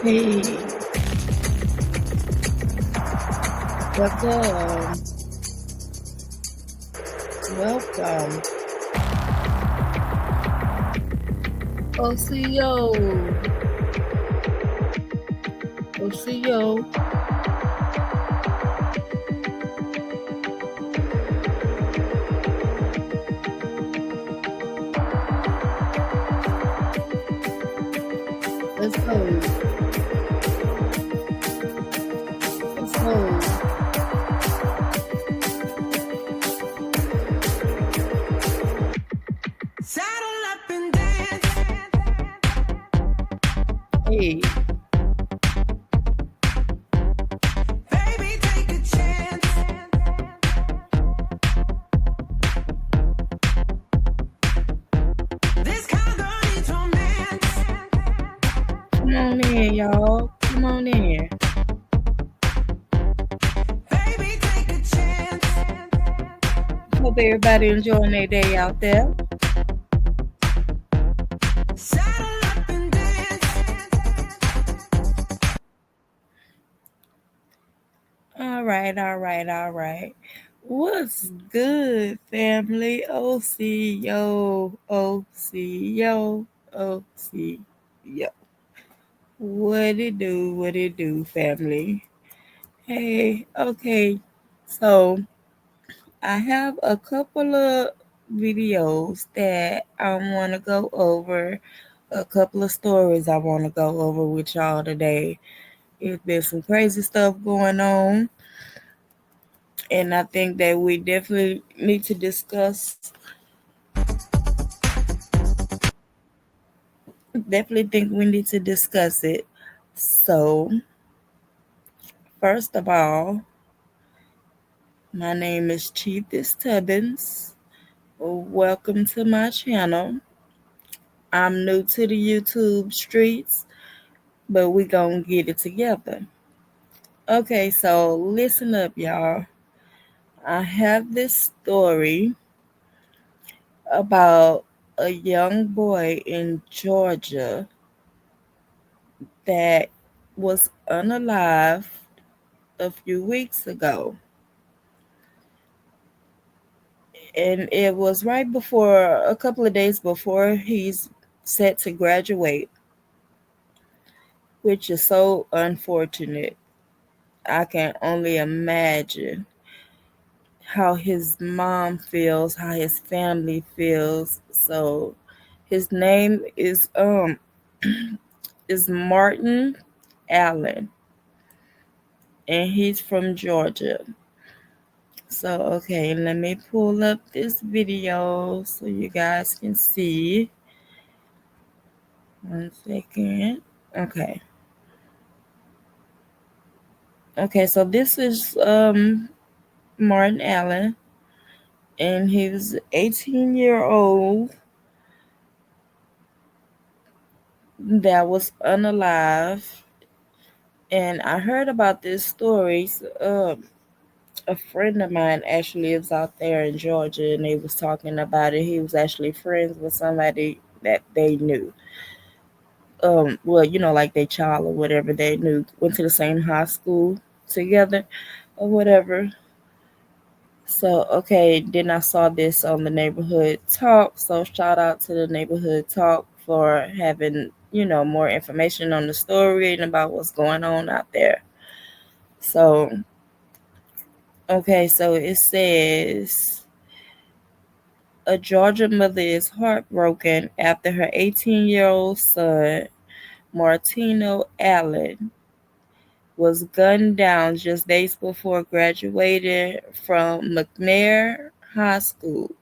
Hey, welcome, welcome. OCO, OCO. Let's go. Let's go. Saddle up and dance. Hey, Baby, take a chance. This kind of needs romance. come on in, y'all. Come on in. Baby, take a chance. Hope everybody enjoying their day out there. Saddle up and dance. All right. What's good, family? OCO, OCO, OCO. What it do, family? Hey, okay. So I have a couple of videos that I want to go over, a couple of stories I want to go over with y'all today. It's been some crazy stuff going on, and I think that we definitely need to discuss. Definitely think we need to discuss it. So, first of all, my name is Chieftess'Tubbins. Welcome to my channel. I'm new to the YouTube streets, but we gonna get it together. Okay, so listen up, y'all. I have this story about a young boy in Georgia that was unalived a few weeks ago. And it was right before, a couple of days before he's set to graduate, which is so unfortunate. I can only imagine how his mom feels, how his family feels. So his name is Martin Allen, and he's from Georgia. So okay, let me pull up this video so you guys can see. 1 second. Okay. Okay, so this is Martin Allen, and he was 18-year-old that was unalive. And I heard about this story. A friend of mine actually lives out there in Georgia, and they was talking about it. He was actually friends with somebody that they knew. Well, like their child or whatever they knew, went to the same high school together or whatever. So, okay, then I saw this on the neighborhood talk. So, shout out to the neighborhood talk for having, more information on the story and about what's going on out there. So, okay, so it says a Georgia mother is heartbroken after her 18-year-old son, Martino Allen, was gunned down just days before graduating from McNair High School.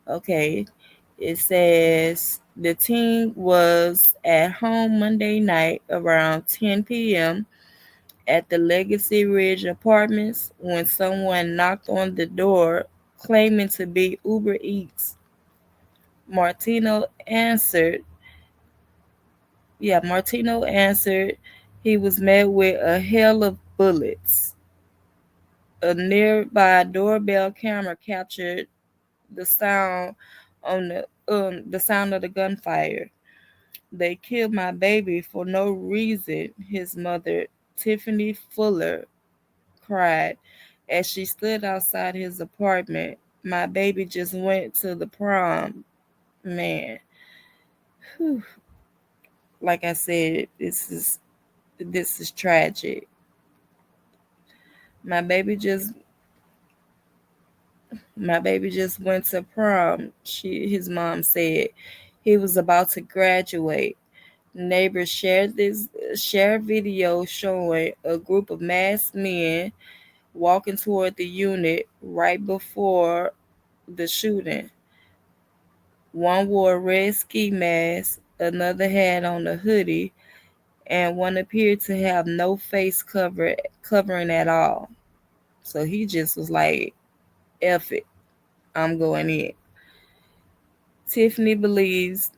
Okay, it says the teen was at home Monday night around 10 p.m. at the Legacy Ridge Apartments when someone knocked on the door claiming to be Uber Eats. Martino answered. Yeah, Martino answered. He was met with a hail of bullets. A nearby doorbell camera captured the sound on the sound of the gunfire. They killed my baby for no reason, his mother, Tiffany Fuller, cried as she stood outside his apartment. My baby just went to the prom. Man, whew. Like I said, this is tragic. My baby just my baby just went to prom. His mom said he was about to graduate. Neighbors shared video showing a group of masked men walking toward the unit right before the shooting. One wore a red ski mask, another had on a hoodie, and one appeared to have no covering at all. So he just was like, F it, I'm going in. Tiffany believes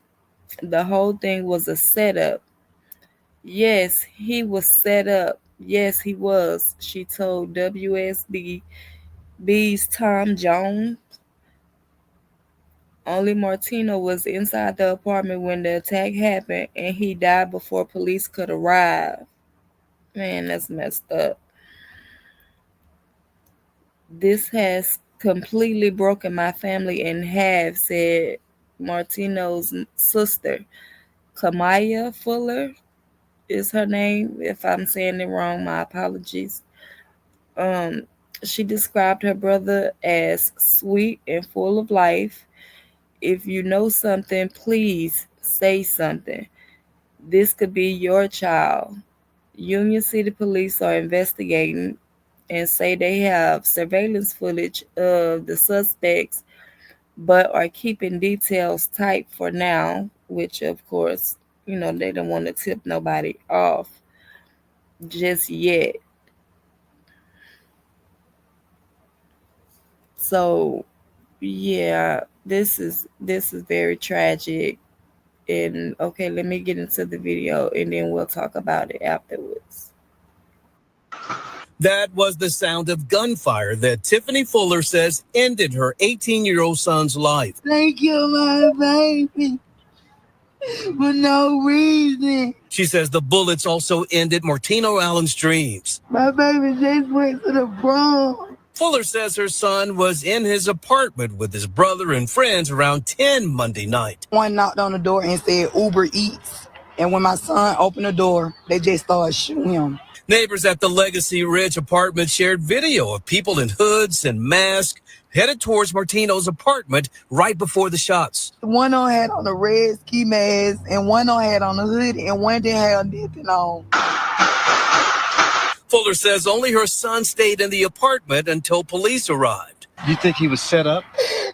the whole thing was a setup. Yes, he was set up. Yes, he was, she told WSB's Tom Jones. Only Martino was inside the apartment when the attack happened, and he died before police could arrive. Man, that's messed up. This has completely broken my family in half, said Martino's sister. Kamaya Fuller is her name. If I'm saying it wrong, my apologies. Um, she described her brother as sweet and full of life. If you know something, please say something. This could be your child. Union City Police are investigating and say they have surveillance footage of the suspects, but are keeping details tight for now, which, of course, they don't want to tip nobody off just yet. So, yeah, this is very tragic. And okay, let me get into the video and then we'll talk about it afterwards. That was the sound of gunfire that Tiffany Fuller says ended her 18-year-old son's life. They killed my baby for no reason. She says the bullets also ended Martino Allen's dreams. My baby just went to the prom. Fuller says her son was in his apartment with his brother and friends around 10 Monday night. One knocked on the door and said Uber Eats. And when my son opened the door, they just started shooting him. Neighbors at the Legacy Ridge apartment shared video of people in hoods and masks headed towards Martino's apartment right before the shots. One on had on a red ski mask, and one on had on a hoodie, and one didn't have nothing on. Fuller says only her son stayed in the apartment until police arrived. You think he was set up?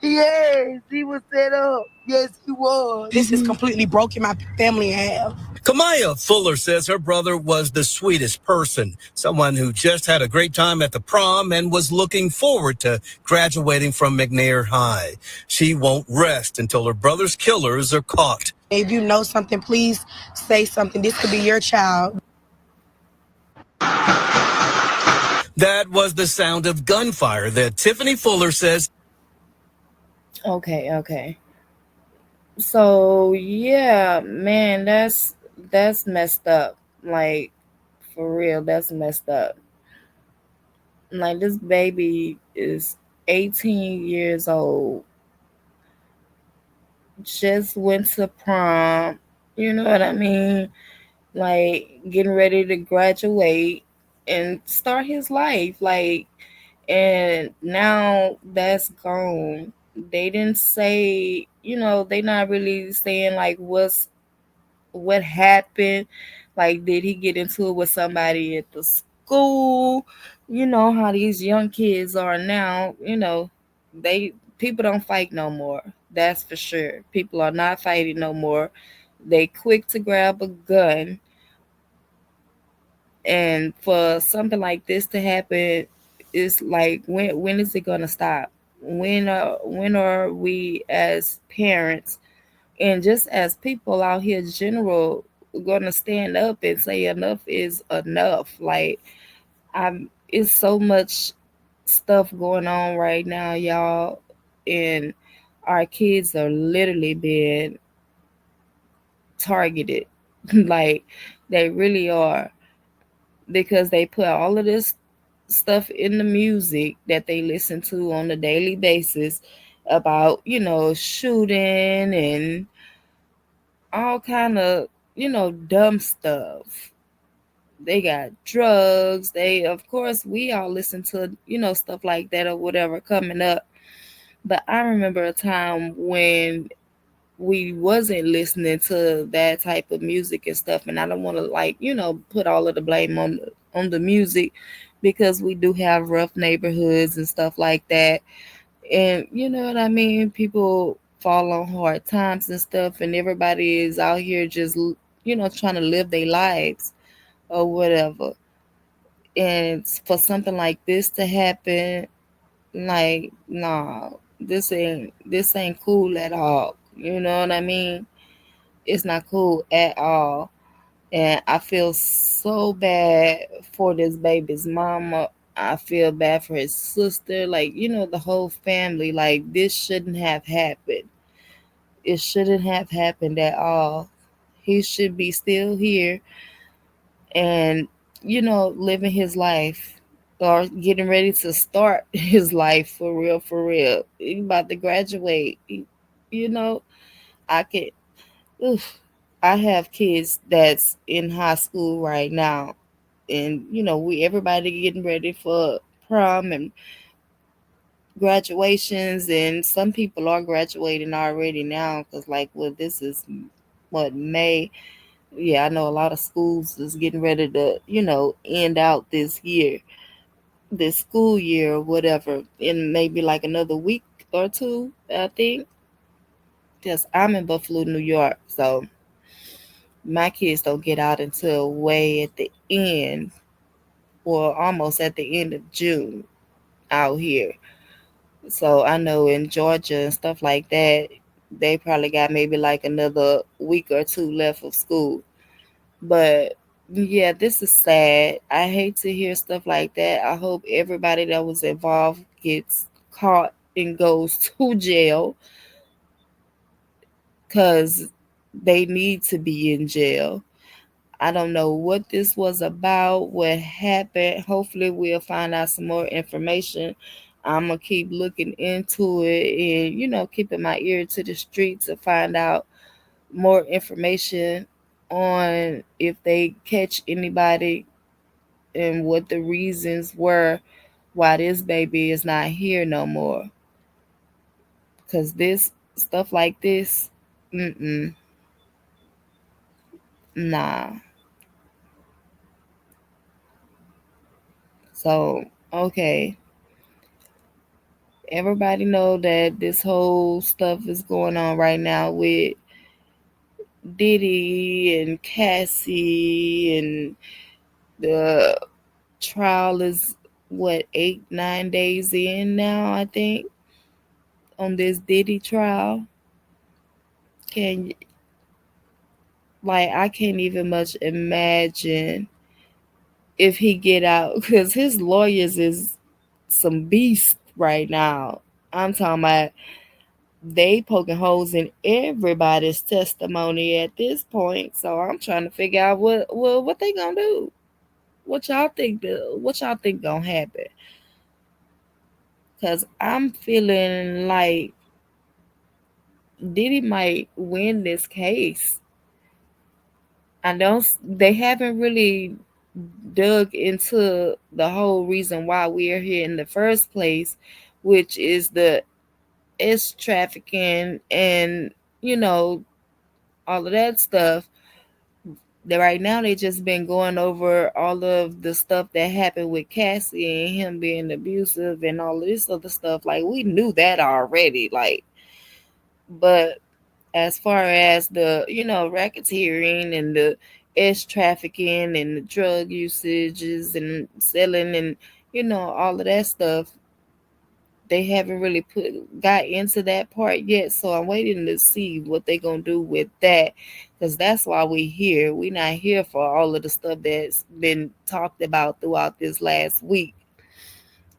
Yes, he was set up. Yes, he was. This has completely broken my family in half. Kamaya Fuller says her brother was the sweetest person, someone who just had a great time at the prom and was looking forward to graduating from McNair High. She won't rest until her brother's killers are caught. If you know something, please say something. This could be your child. That was the sound of gunfire that Tiffany Fuller says. Okay. So yeah, man, that's messed up. Like, for real, that's messed up. Like, this baby is 18 years old, just went to prom, you know what I mean? Like, getting ready to graduate and start his life. Like, and now that's gone. They didn't say, they not really saying like what happened. Like, did he get into it with somebody at the school? You know how these young kids are now. They people don't fight no more. That's for sure. People are not fighting no more. They quick to grab a gun, and for something like this to happen, it's like, when is it gonna stop? When are we as parents and just as people out here general gonna stand up and say enough is enough? Like, it's so much stuff going on right now, y'all, and our kids are literally being targeted. Like they really are, because they put all of this stuff in the music that they listen to on a daily basis about, shooting and all kind of, dumb stuff. They got drugs. They, of course, we all listen to, stuff like that or whatever coming up. But I remember a time when we wasn't listening to that type of music and stuff, and I don't want to, like, put all of the blame on the music, because we do have rough neighborhoods and stuff like that. And you know what I mean, people fall on hard times and stuff, and everybody is out here just trying to live their lives or whatever. And for something like this to happen, like, nah, this ain't cool at all. You know what I mean? It's not cool at all. And I feel so bad for this baby's mama. I feel bad for his sister, like, the whole family. Like, this shouldn't have happened. It shouldn't have happened at all. He should be still here and, living his life, or getting ready to start his life for real, for real. He about to graduate. You know, I can. Oof, I have kids that's in high school right now, and we everybody getting ready for prom and graduations, and some people are graduating already now, because, like, well, this is what, May. Yeah, I know a lot of schools is getting ready to end out this school year or whatever, in maybe like another week or two, I think. Because I'm in Buffalo, New York, so my kids don't get out until way at the end, or almost at the end of June out here. So I know in Georgia and stuff like that, they probably got maybe like another week or two left of school. But yeah, this is sad. I hate to hear stuff like that. I hope everybody that was involved gets caught and goes to jail, because they need to be in jail. I don't know what this was about, what happened. Hopefully, we'll find out some more information. I'm going to keep looking into it and, keeping my ear to the street to find out more information on if they catch anybody and what the reasons were why this baby is not here no more. Because this stuff like this, mm-mm, nah. So, okay. Everybody know that this whole stuff is going on right now with Diddy and Cassie, and the trial is what, 8, 9 days in now, I think, on this Diddy trial. Can Like, I can't even much imagine if he get out, because his lawyers is some beast right now. I'm talking about, they poking holes in everybody's testimony at this point. So I'm trying to figure out what they gonna do. What y'all think gonna happen? Cause I'm feeling like Diddy might win this case. I don't. They haven't really dug into the whole reason why we are here in the first place, which is the S trafficking and you know all of that stuff. That right now they just been going over all of the stuff that happened with Cassie and him being abusive and all of this other stuff. Like, we knew that already. Like, but as far as the racketeering and the S trafficking and the drug usages and selling and all of that stuff, they haven't really got into that part yet. So I'm waiting to see what they gonna do with that, because that's why we here. We not here for all of the stuff that's been talked about throughout this last week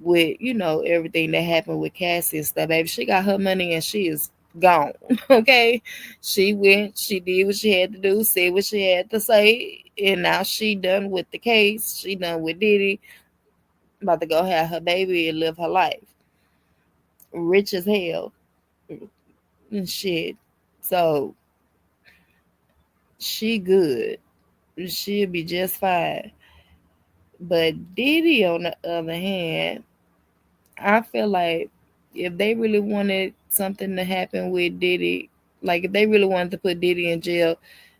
with everything that happened with Cassie and stuff. Baby, she got her money and she is gone. Okay, she went, she did what she had to do, said what she had to say, and now she done with the case. She done with Diddy, about to go have her baby and live her life, rich as hell and shit. So she good. She'll be just fine. But Diddy, on the other hand, I feel like if they really wanted something to happen with Diddy, like if they really wanted to put Diddy in jail,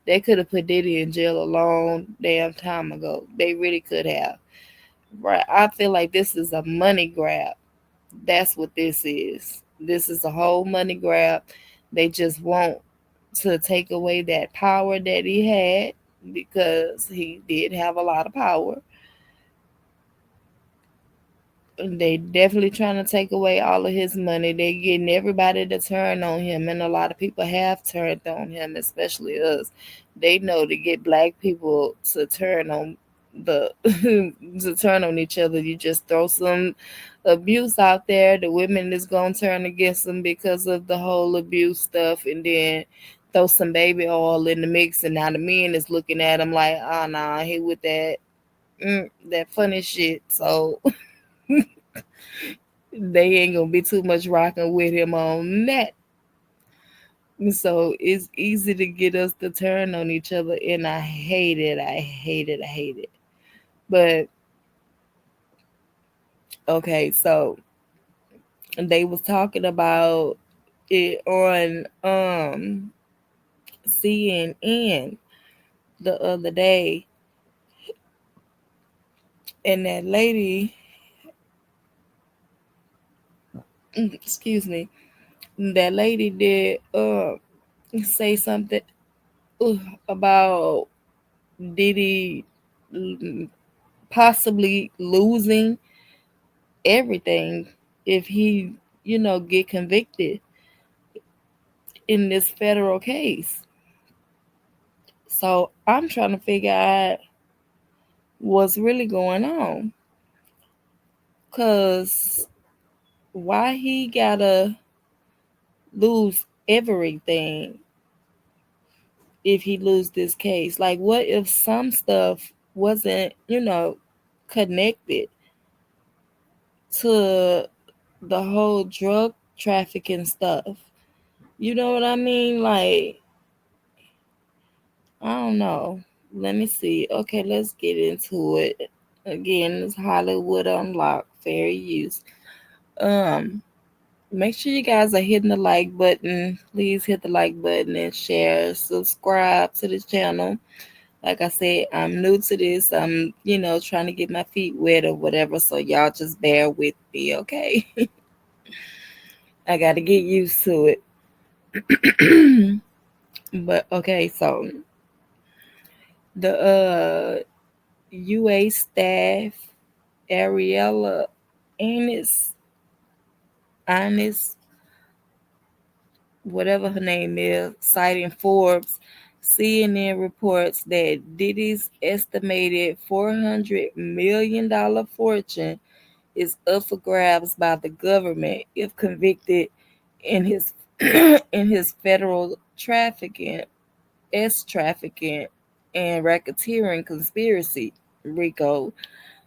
they could have put Diddy in jail a long damn time ago. They really could have. Right. I feel like this is a money grab. That's what this is. This is a whole money grab. They just want to take away that power that he had, because he did have a lot of power. They definitely trying to take away all of his money. They getting everybody to turn on him, and a lot of people have turned on him, especially us. They know to get black people to turn on the to turn on each other. You just throw some abuse out there, the women is gonna turn against them because of the whole abuse stuff, and then throw some baby oil in the mix, and now the men is looking at him like, oh nah, he with that that funny shit. So they ain't gonna be too much rocking with him on that. So it's easy to get us to turn on each other, and I hate it. I hate it. I hate it. But okay, so they was talking about it on CNN the other day, and that lady, excuse me, that lady did say something about Diddy possibly losing everything if he, get convicted in this federal case. So I'm trying to figure out what's really going on. Cause why he gotta lose everything if he lose this case? Like, what if some stuff wasn't, connected to the whole drug trafficking stuff? You know what I mean? Like, I don't know. Let me see. Okay, let's get into it. Again, it's Hollywood Unlocked, fair use. Um, Make sure you guys are hitting the like button. Please hit the like button and share. Subscribe to the channel. Like I said, I'm new to this. I'm, trying to get my feet wet or whatever. So y'all just bear with me, okay? I got to get used to it. But okay, so the UA staff, Ariella Ennis, Ennis, whatever her name is, citing Forbes, CNN reports that Diddy's estimated $400 million fortune is up for grabs by the government if convicted in his in his federal trafficking, trafficking, and racketeering conspiracy (RICO)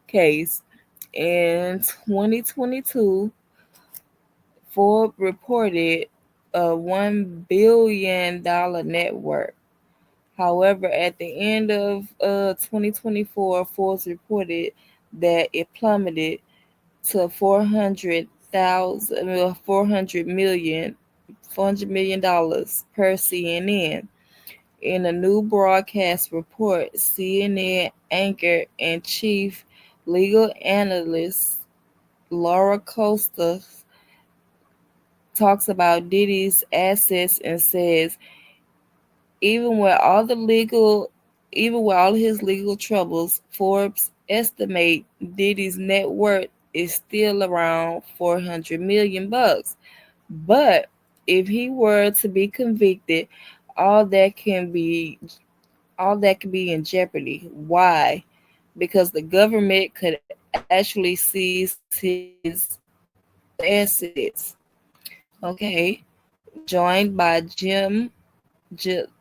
case. In 2022, Forbes reported a $1 billion net worth. However, at the end of 2024, Forbes reported that it plummeted to 400 million dollars per CNN. In a new broadcast report, CNN anchor and chief legal analyst Laura Costa talks about Diddy's assets and says even with all the legal even with all his legal troubles, Forbes estimate Diddy's net worth is still around 400 million bucks. But if he were to be convicted, all that can be all that could be in jeopardy. Why? Because the government could actually seize his assets. Okay. joined by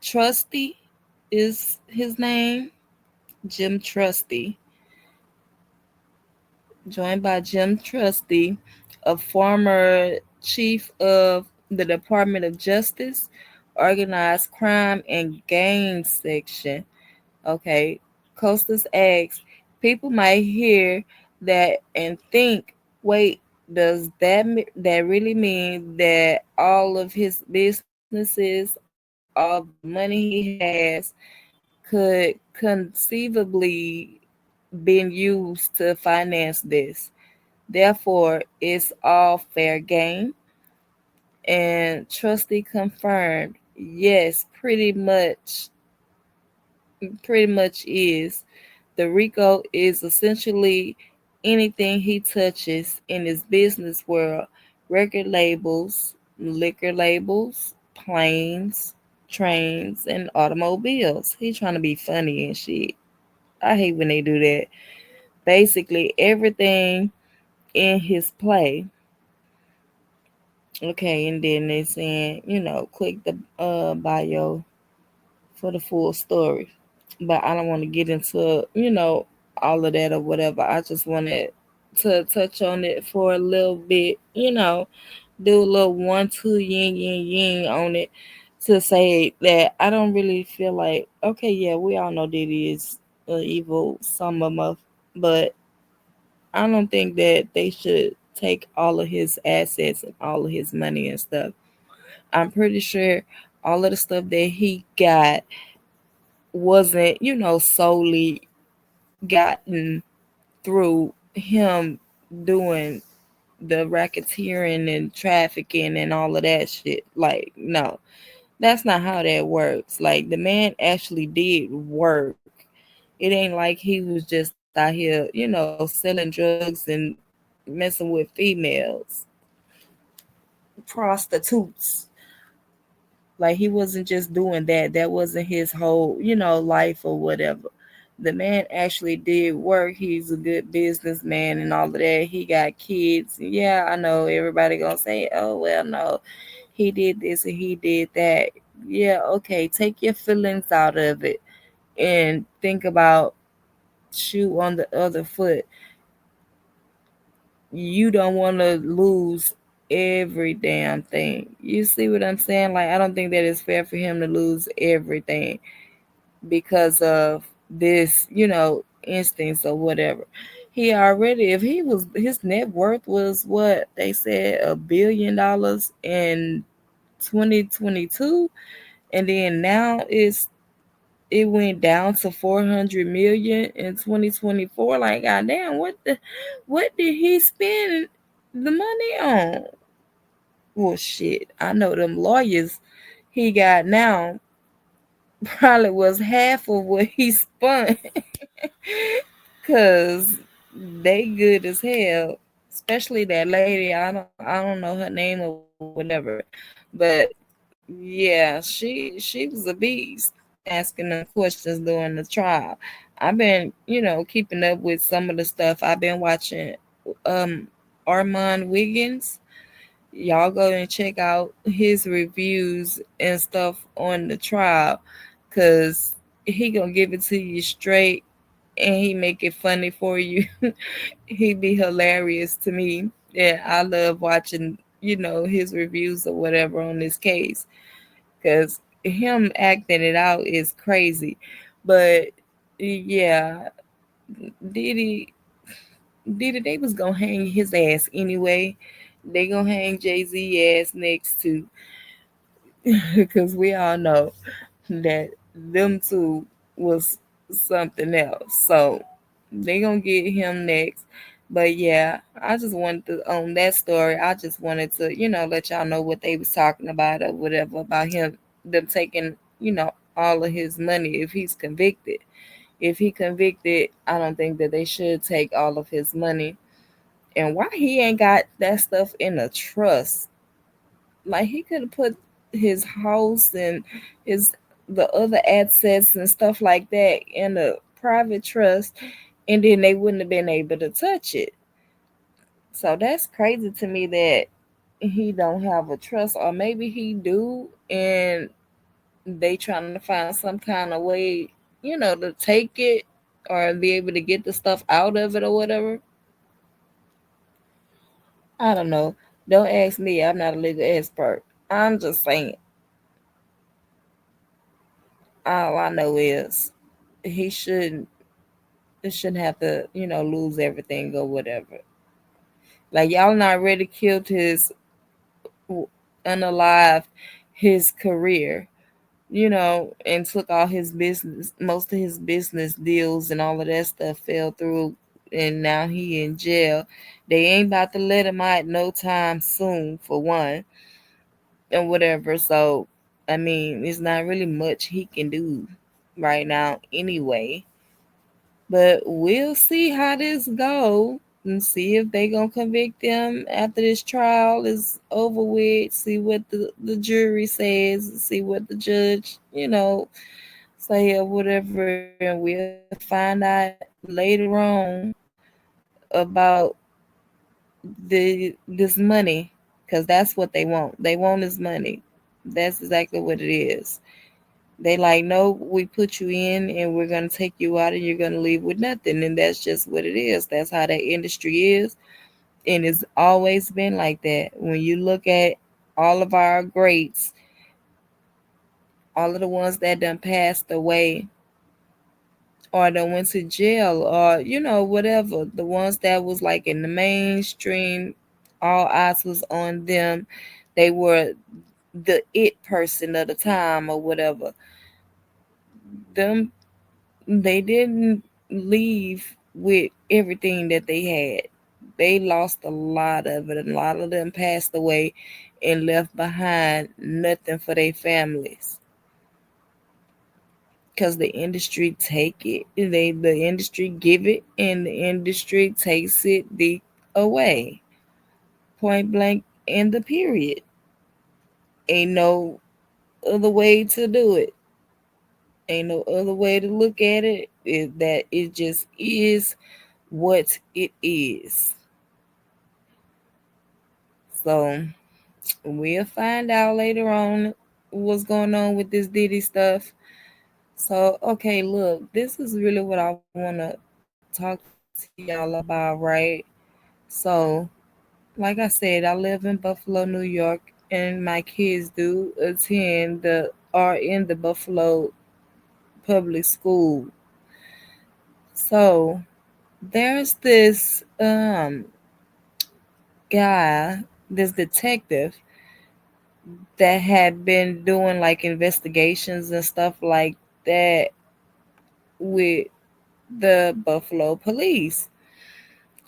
Trusty is his name. Jim Trusty, joined by Jim Trusty, a former chief of the Department of Justice, Organized Crime and Gang Section. Okay, Costas asks, people might hear that and think, wait, does that really mean that all of his businesses, all the money he has, could conceivably been used to finance this? Therefore, it's all fair game. And Trusty confirmed, yes, pretty much is. The RICO is essentially anything he touches in his business world: record labels, liquor labels, planes, trains, and automobiles. He trying to be funny and shit. I hate when they do that. Basically, everything in his play. Okay, and then they saying, click the bio for the full story. But I don't want to get into, all of that or whatever. I just wanted to touch on it for a little bit, do a little 1, 2, yin, yin, yin on it to say that I don't really feel like, okay, yeah, we all know Diddy is an evil son of a, but I don't think that they should take all of his assets and all of his money and stuff. I'm pretty sure all of the stuff that he got wasn't, solely gotten through him doing the racketeering and trafficking and all of that shit. Like, no, that's not how that works. Like, the man actually did work. It ain't like he was just out here, selling drugs and messing with females, prostitutes. Like, he wasn't just doing that. That wasn't his whole, life or whatever. The man actually did work. He's a good businessman and all of that. He got kids. Yeah, I know everybody gonna say, "Oh well, no, he did this and he did that." Yeah, okay. Take your feelings out of it and think about shoe on the other foot. You don't want to lose every damn thing. You see what I'm saying? Like, I don't think that it's fair for him to lose everything because of this, instance or whatever. He already, if he was, his net worth was what they said, $1 billion in 2022, and then now it went down to 400 million in 2024. Like, goddamn, what did he spend the money on? Well, shit, I know them lawyers he got now probably was half of what he spent, cause they good as hell. Especially that lady. I don't know her name or whatever, but yeah, she was a beast asking them questions during the trial. I've been, keeping up with some of the stuff. I've been watching um Armand Wiggins. Y'all go and check out his reviews and stuff on the trial, cause he gonna give it to you straight and he make it funny for you. He be hilarious to me. Yeah, I love watching, his reviews or whatever on this case, because him acting it out is crazy. But yeah, Diddy, Diddy, they was gonna hang his ass anyway. They gonna hang Jay Z ass next to, because we all know that them two was something else. So they gonna get him next. But yeah, I just wanted to on that story. I just wanted to, let y'all know what they was talking about or whatever about him, them taking, all of his money if he's convicted. If he convicted, I don't think that they should take all of his money. And why he ain't got that stuff in a trust? Like, he could have put his house and his the other assets and stuff like that in a private trust, and then they wouldn't have been able to touch it. So that's crazy to me that he don't have a trust, or maybe he do, and they trying to find some kind of way, to take it or be able to get the stuff out of it or whatever. I don't know. Don't ask me. I'm not a legal expert. I'm just saying. All I know is he shouldn't. It shouldn't have to, lose everything or whatever. Like y'all not ready killed his unalive his career, and took all his business, most of his business deals and all of that stuff fell through, and now he in jail. They ain't about to let him out no time soon, for one, and whatever. So, I mean, it's not really much he can do right now, anyway. But we'll see how this go and see if they gonna convict them after this trial is over with. See what the jury says. See what the judge, say or whatever, and we'll find out later on about this money, because that's what they want. They want his money. That's exactly what it is. They like, no, we put you in and we're gonna take you out and you're gonna leave with nothing. And that's just what it is. That's how that industry is. And it's always been like that. When you look at all of our greats, all of the ones that done passed away or done went to jail, or whatever, the ones that was like in the mainstream, all eyes was on them. They were the it person of the time or whatever. Them, they didn't leave with everything that they had. They lost a lot of it. A lot of them passed away and left behind nothing for their families. Because the industry take it, the industry give it, and the industry takes it the away. Point blank in the period. Ain't no other way to do it. Ain't no other way to look at it. That it just is what it is. So we'll find out later on what's going on with this Diddy stuff. So okay, look, this is really what I want to talk to y'all about, right? So, like I said, I live in Buffalo, New York, and my kids do attend the are in the Buffalo public school. So there's this guy, this detective that had been doing like investigations and stuff like that with the Buffalo police.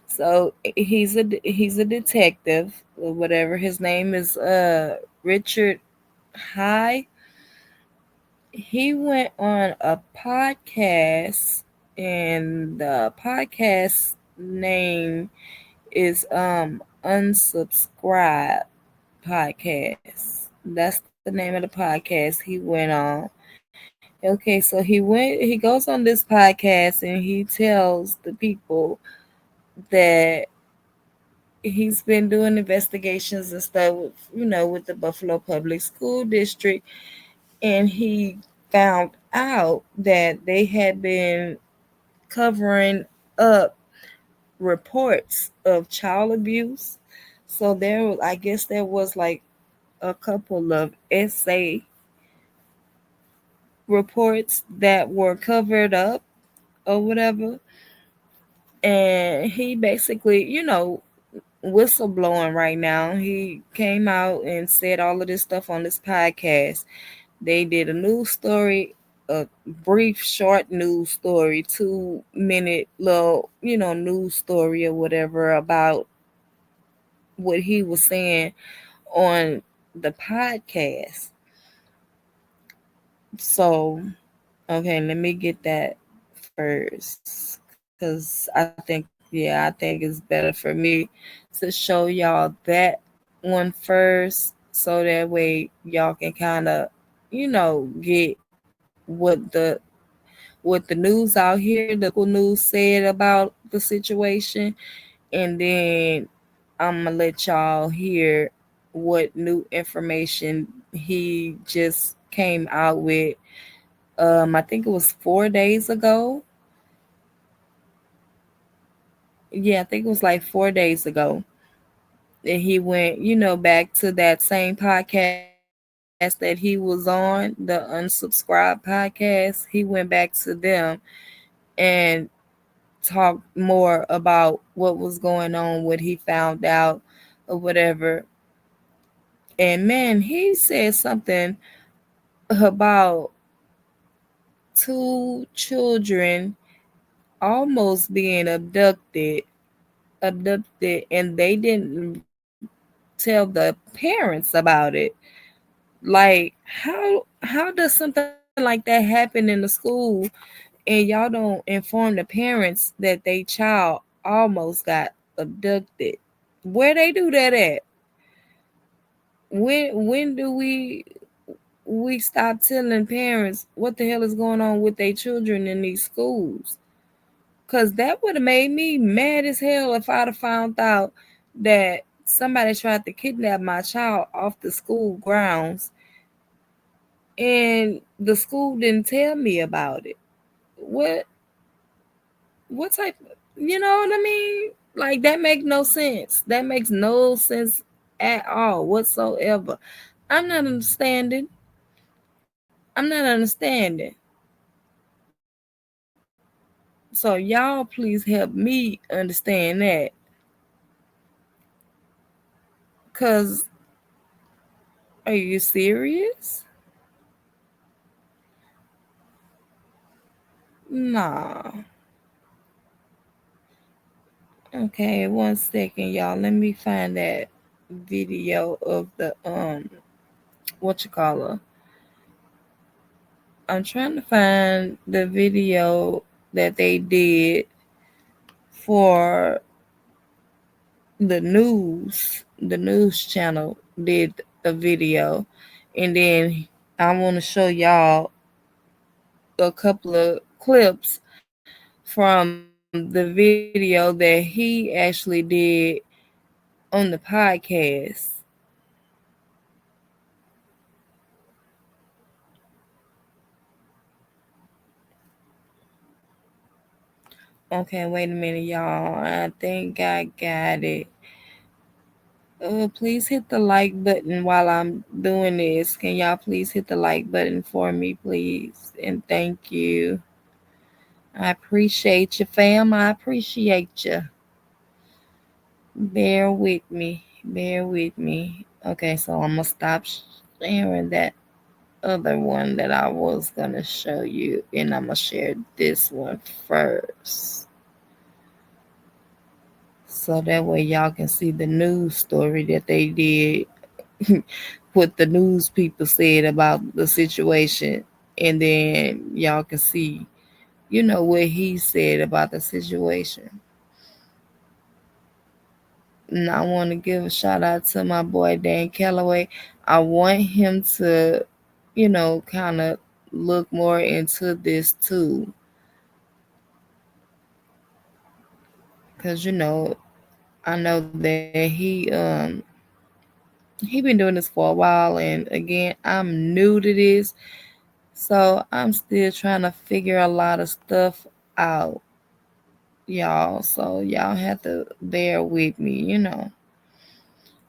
So he's a detective or whatever. His name is Richard High. He went on a podcast, and the podcast name is Unsubscribe Podcast. That's the name of the podcast he went on. Okay, so he goes on this podcast and he tells the people that he's been doing investigations and stuff with, with the Buffalo Public School District, and he found out that they had been covering up reports of child abuse. So I guess there was like a couple of essay reports that were covered up or whatever. And he basically, whistleblowing right now. He came out and said all of this stuff on this podcast. They did a news story, a brief, short news story, 2 minute little, news story or whatever about what he was saying on the podcast. So, okay, let me get that first. Because I think it's better for me to show y'all that one first. So that way y'all can kind of, get what the news out here, the local news said about the situation. And then I'm going to let y'all hear what new information he just came out with. I think it was 4 days ago. Yeah, I think it was like 4 days ago. And he went, back to that same podcast that he was on, the unsubscribed podcast. He went back to them and talked more about what was going on, what he found out, or whatever. And man, he said something about two children almost being and they didn't tell the parents about it. Like how does something like that happen in the school and y'all don't inform the parents that they child almost got abducted? Where they do that at? When do we stop telling parents what the hell is going on with their children in these schools? Cause that would have made me mad as hell if I'd have found out that somebody tried to kidnap my child off the school grounds and the school didn't tell me about it. What what type, you know what I mean? Like that makes no sense. That makes no sense at all whatsoever. I'm not understanding. I'm not understanding. So y'all please help me understand that. Cause are you serious? Nah. Okay, 1 second, y'all. Let me find that video of the what you call her. I'm trying to find the video that they did for the news channel did a video, and then I want to show y'all a couple of clips from the video that he actually did on the podcast. Okay, wait a minute, y'all. I think I got it. Please hit the like button while I'm doing this. Can y'all please hit the like button for me, please? And thank you. I appreciate you, fam. I appreciate you. Bear with me. Bear with me. Okay, so I'm gonna stop sharing that other one that I was gonna show you, and I'm gonna share this one first. So that way y'all can see the news story that they did, what the news people said about the situation, and then y'all can see, what he said about the situation. And I want to give a shout out to my boy Dan Calloway. I want him to, kind of look more into this too, because I know that he been doing this for a while, and again, I'm new to this, so I'm still trying to figure a lot of stuff out, y'all. So y'all have to bear with me,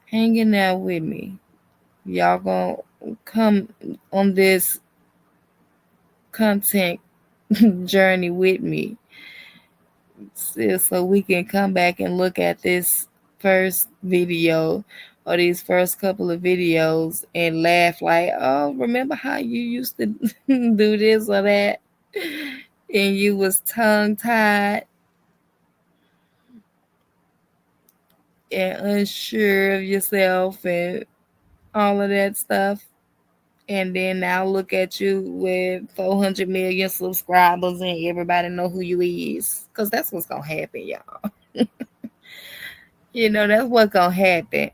hanging out with me. Y'all gonna come on this content journey with me, so we can come back and look at this first video or these first couple of videos and laugh like, oh, remember how you used to do this or that, and you was tongue tied and unsure of yourself and all of that stuff. And then now look at you with 400 million subscribers and everybody know who you is. Because that's what's going to happen, y'all. That's what's going to happen.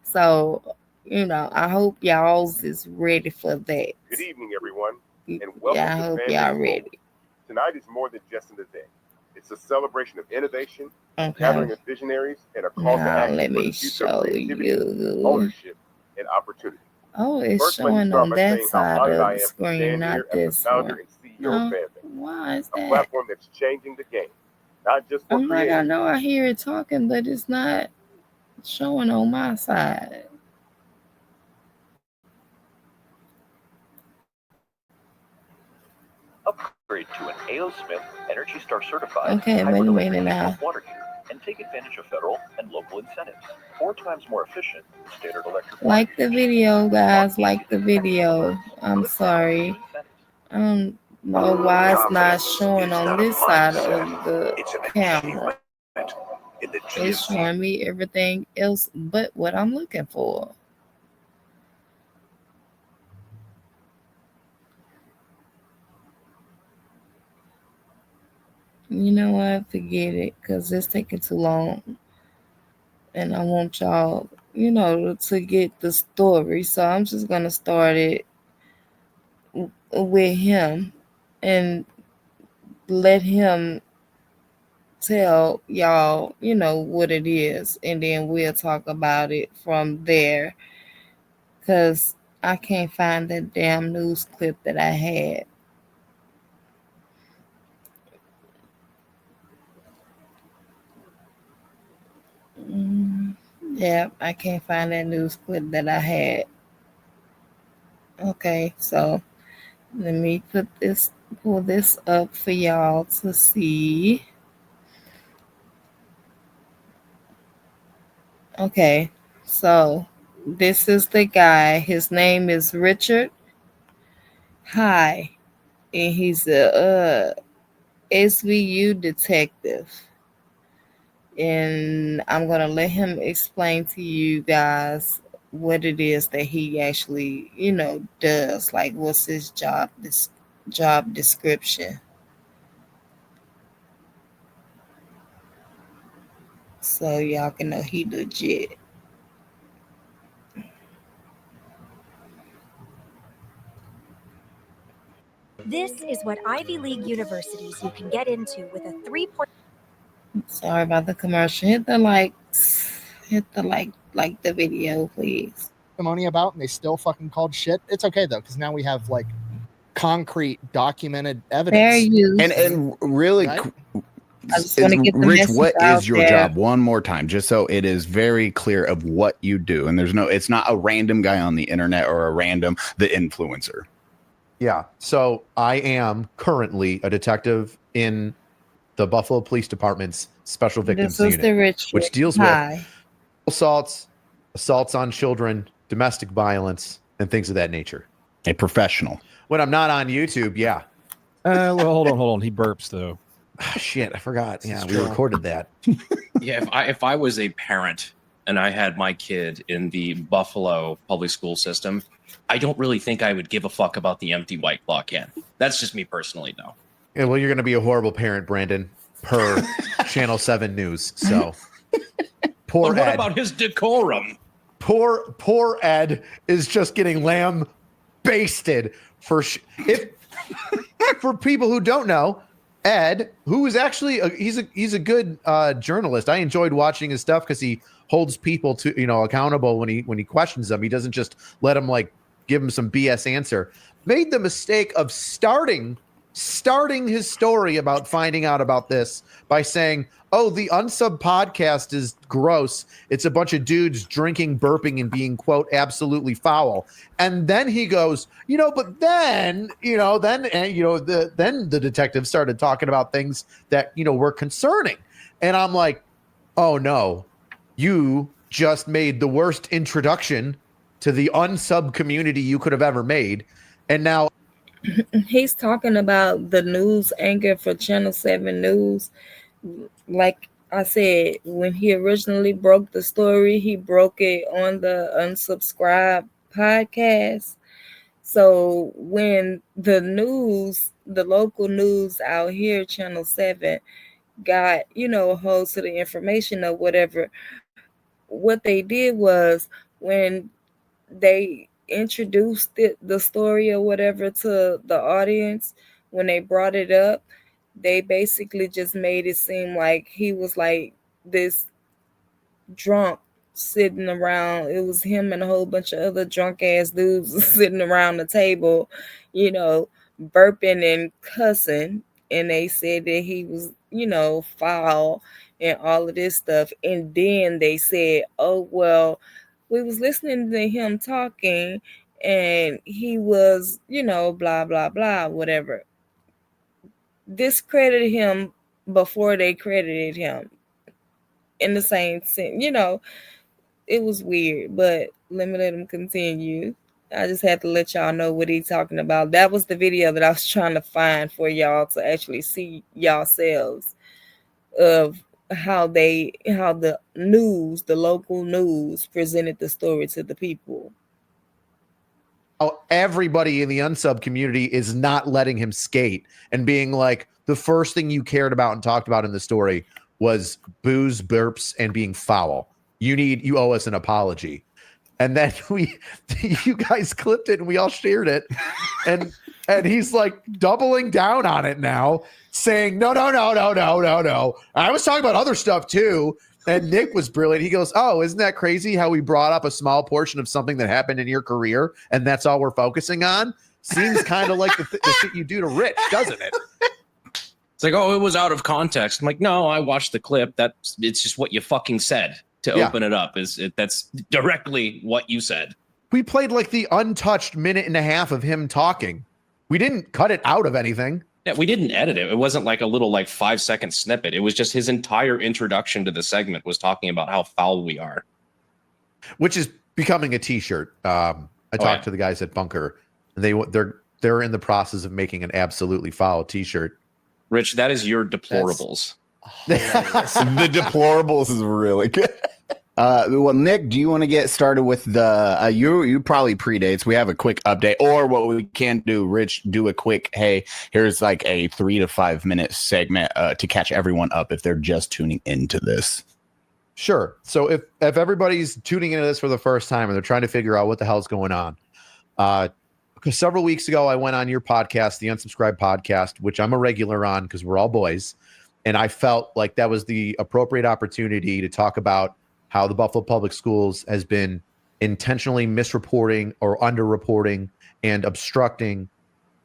So, I hope y'all's is ready for that. Good evening, everyone, and Yeah, welcome I to hope Family y'all Forward. ready. Tonight is more than just an event. It's a celebration of innovation, Okay. gathering of visionaries, and a call to Now action let for me the future of show creativity, you. ownership, and opportunity. Oh, it's First, let me showing start on by that saying how side honored of I the am to screen, stand here not as the this founder one. and CEO of No, FanBase, why is a that? platform that's changing the game, not just for I'm like, I creators. know I hear it talking, but it's not showing on my side. Upgrade to an A.O. Smith Energy Star certified Okay, wait a hybrid minute electric now. heat pump water heater and take advantage of federal and local incentives. 4 times more efficient than standard electric water Like the heaters. video, guys. Martin Like the video. I'm sorry. I don't know why it's not showing on this side of the camera. It's showing me everything else but what I'm looking for. You know what? Forget it, because it's taking too long. And I want y'all, to get the story. So I'm just going to start it with him and let him tell y'all, what it is. And then we'll talk about it from there. Because I can't find that damn news clip that I had. Mm, yeah, I can't find that news clip that I had. Okay, so let me pull this up for y'all to see. Okay, so this is the guy. His name is Richard High, and he's a SVU detective. And I'm gonna let him explain to you guys what it is that he actually, does. Like, what's his job description. So y'all can know he legit. This is what Ivy League universities you can get into with a 3. Sorry about the commercial. Hit the like the video, please. Testimony about, and they still fucking called shit. It's okay though, because now we have like concrete documented Fair evidence. use. And really, Right? I just want to get the Rich, message what out is your there. job? One more time, just so it is very clear of what you do. And it's not a random guy on the internet or the influencer. Yeah. So I am currently a detective in the Buffalo Police Department's Special Victims This is Unit, the Richard. which deals Hi. with assaults on children, domestic violence, and things of that nature. A professional. When I'm not on YouTube, yeah. Well, hold on. He burps though. Shit, I forgot. Yeah, we true. recorded that. Yeah, if I was a parent and I had my kid in the Buffalo public school system, I don't really think I would give a fuck about the empty White Claw can. That's just me personally, though. Yeah, well, you're going to be a horrible parent, Brandon, per Channel 7 News. So poor But what Ed. about his decorum? Poor Ed is just getting lamb basted for people who don't know. Ed, who is actually he's a good journalist. I enjoyed watching his stuff because he holds people to accountable when he questions them. He doesn't just let them give him some BS answer. Made the mistake of starting his story about finding out about this by saying, "Oh, the Unsub podcast is gross. It's a bunch of dudes drinking, burping, and being, quote, absolutely foul." And then he goes, but then the detective started talking about things that, were concerning. And I'm like, oh no, you just made the worst introduction to the Unsub community you could have ever made. And now He's talking about the news anchor for Channel 7 News. Like I said, when he originally broke the story, he broke it on the Unsubscribe podcast. So when the local news out here, Channel 7, got, a hold to the information or whatever, what they did was when they introduced the story or whatever to the audience, when they brought it up, they basically just made it seem like he was like this drunk sitting around. It was him and a whole bunch of other drunk ass dudes sitting around the table, you know, burping and cussing. And they said that he was, you know, foul and all of this stuff. And then they said, oh, well, we was listening to him talking and he was, you know, blah, blah, blah, whatever. Discredited him before they credited him in the same sense. You know, it was weird, but let me let him continue. I just had to let y'all know what he's talking about. That was the video that I was trying to find for y'all to actually see yourselves of how the news, the local news, presented the story to the people. Oh, everybody in the unsub community is not letting him skate and being like, the first thing you cared about and talked about in the story was booze, burps, and being foul. You owe us an apology. And then you guys clipped it and we all shared it. And he's like doubling down on it now, saying, no. I was talking about other stuff too. And Nick was brilliant. He goes, oh, isn't that crazy how we brought up a small portion of something that happened in your career and that's all we're focusing on? Seems kind of like the shit you do to Rich, doesn't it? It's like, oh, it was out of context. I'm like, no, I watched the clip. It's just what you fucking said to open it up. That's directly what you said. We played like the untouched minute and a half of him talking. We didn't cut it out of anything. Yeah, we didn't edit it. It wasn't like a little 5-second snippet. It was just his entire introduction to the segment was talking about how foul we are. Which is becoming a t-shirt. I talked to the guys at Bunker. They're in the process of making an absolutely foul t-shirt. Rich, that is your deplorables. The deplorables is really good. Well, Nick, do you want to get started with the you probably predates? We have a quick update, or what we can do, Rich, do a quick, hey, here's like a 3 to 5 minute segment to catch everyone up if they're just tuning into this. Sure. So if everybody's tuning into this for the first time and they're trying to figure out what the hell's going on, because several weeks ago I went on your podcast, the Unsubscribed podcast, which I'm a regular on because we're all boys, and I felt like that was the appropriate opportunity to talk about how the Buffalo Public Schools has been intentionally misreporting or underreporting and obstructing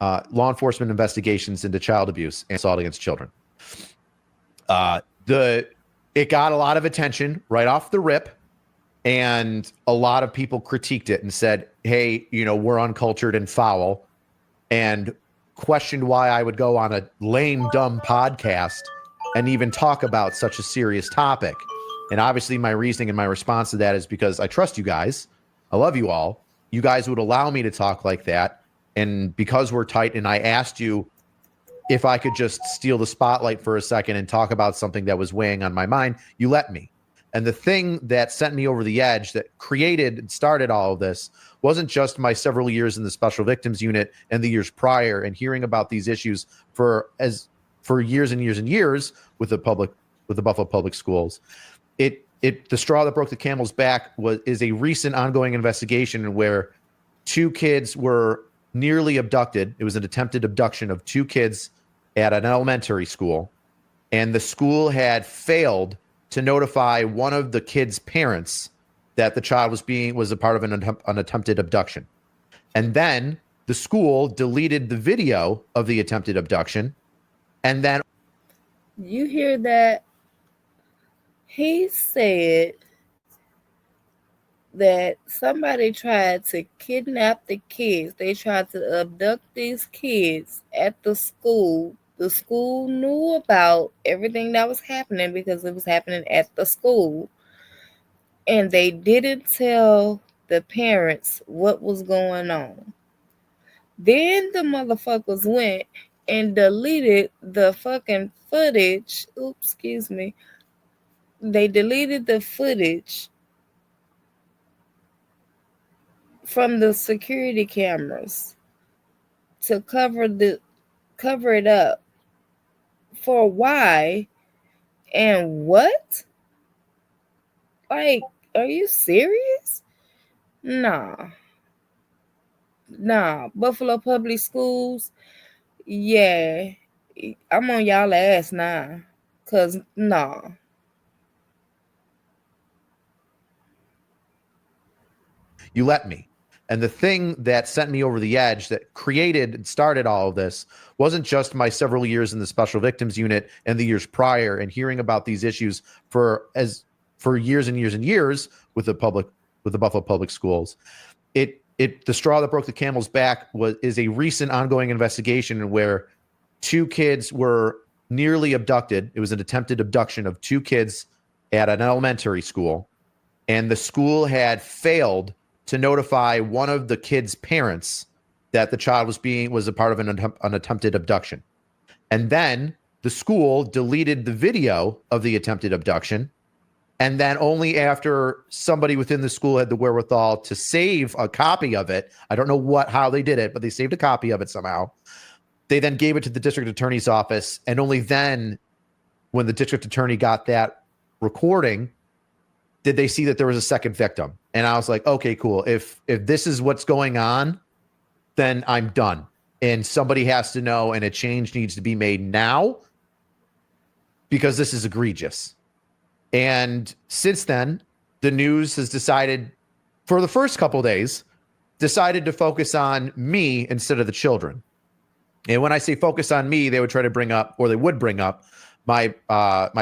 law enforcement investigations into child abuse and assault against children. It got a lot of attention right off the rip, and a lot of people critiqued it and said, hey, we're uncultured and foul, and questioned why I would go on a lame, dumb podcast and even talk about such a serious topic. And obviously my reasoning and my response to that is because I trust you guys. I love you all. You guys would allow me to talk like that. And because we're tight, and I asked you if I could just steal the spotlight for a second and talk about something that was weighing on my mind, you let me. And the thing that sent me over the edge, that created and started all of this, wasn't just my several years in the Special Victims Unit and the years prior and hearing about these issues for years and years and years with the Buffalo Public Schools. The straw that broke the camel's back is a recent ongoing investigation where 2 kids were nearly abducted. It was an attempted abduction of 2 kids at an elementary school, and the school had failed to notify one of the kids' parents that the child was a part of an attempted abduction. And then the school deleted the video of the attempted abduction, and then You hear that? He said that somebody tried to kidnap the kids. They tried to abduct these kids at the school. The school knew about everything that was happening because it was happening at the school. And they didn't tell the parents what was going on. Then the motherfuckers went and deleted the fucking footage. Oops, excuse me. They deleted the footage from the security cameras to cover it up. For why and what? Like, are you serious? Nah. Buffalo Public Schools, yeah, I'm on y'all ass now. Cause nah. You let me. And the thing that sent me over the edge, that created and started all of this, wasn't just my several years in the Special Victims Unit and the years prior, and hearing about these issues for years and years and years with the Buffalo Public Schools. The straw that broke the camel's back is a recent ongoing investigation where 2 kids were nearly abducted. It was an attempted abduction of 2 kids at an elementary school, and the school had failed to notify one of the kids' parents that the child was a part of an attempted abduction. And then the school deleted the video of the attempted abduction. And then only after somebody within the school had the wherewithal to save a copy of it, I don't know how they did it, but they saved a copy of it somehow. They then gave it to the district attorney's office. And only then, when the district attorney got that recording, did they see that there was a second victim. And I was like, okay, cool. If this is what's going on, then I'm done. And somebody has to know, and a change needs to be made now, because this is egregious. And since then, the news has decided, for the first couple days, decided to focus on me instead of the children. And when I say focus on me, they would try to bring up my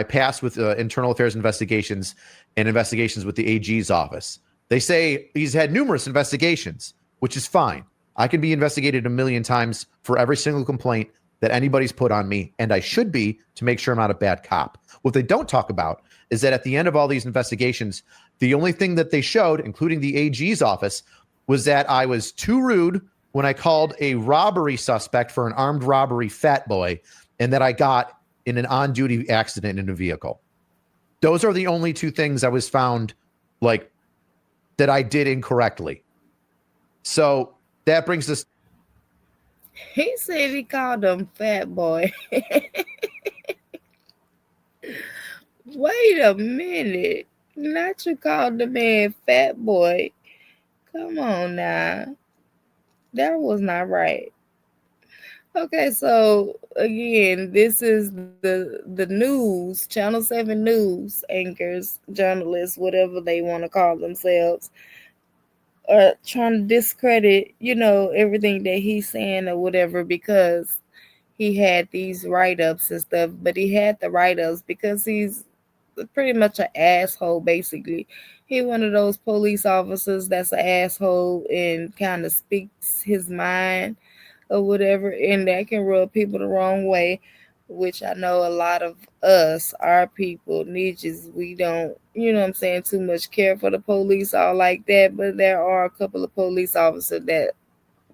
past with internal affairs investigations and investigations with the AG's office. They say he's had numerous investigations, which is fine. I can be investigated a million times for every single complaint that anybody's put on me, and I should be, to make sure I'm not a bad cop. What they don't talk about is that at the end of all these investigations, the only thing that they showed, including the AG's office, was that I was too rude when I called a robbery suspect for an armed robbery fat boy, and that I got in an on-duty accident in a vehicle. Those are the only 2 things I was found that I did incorrectly. So that brings us. He said he called him fat boy. Wait a minute. Not you called the man fat boy. Come on now. That was not right. Okay, so again, this is the news, Channel 7 news anchors, journalists, whatever they want to call themselves, are trying to discredit, everything that he's saying or whatever, because he had these write-ups and stuff. But he had the write-ups because he's pretty much an asshole, basically. He one of those police officers that's an asshole and kind of speaks his mind or whatever, and that can rub people the wrong way, which I know a lot of us, our people, niches, we don't, too much care for the police all like that. But there are a couple of police officers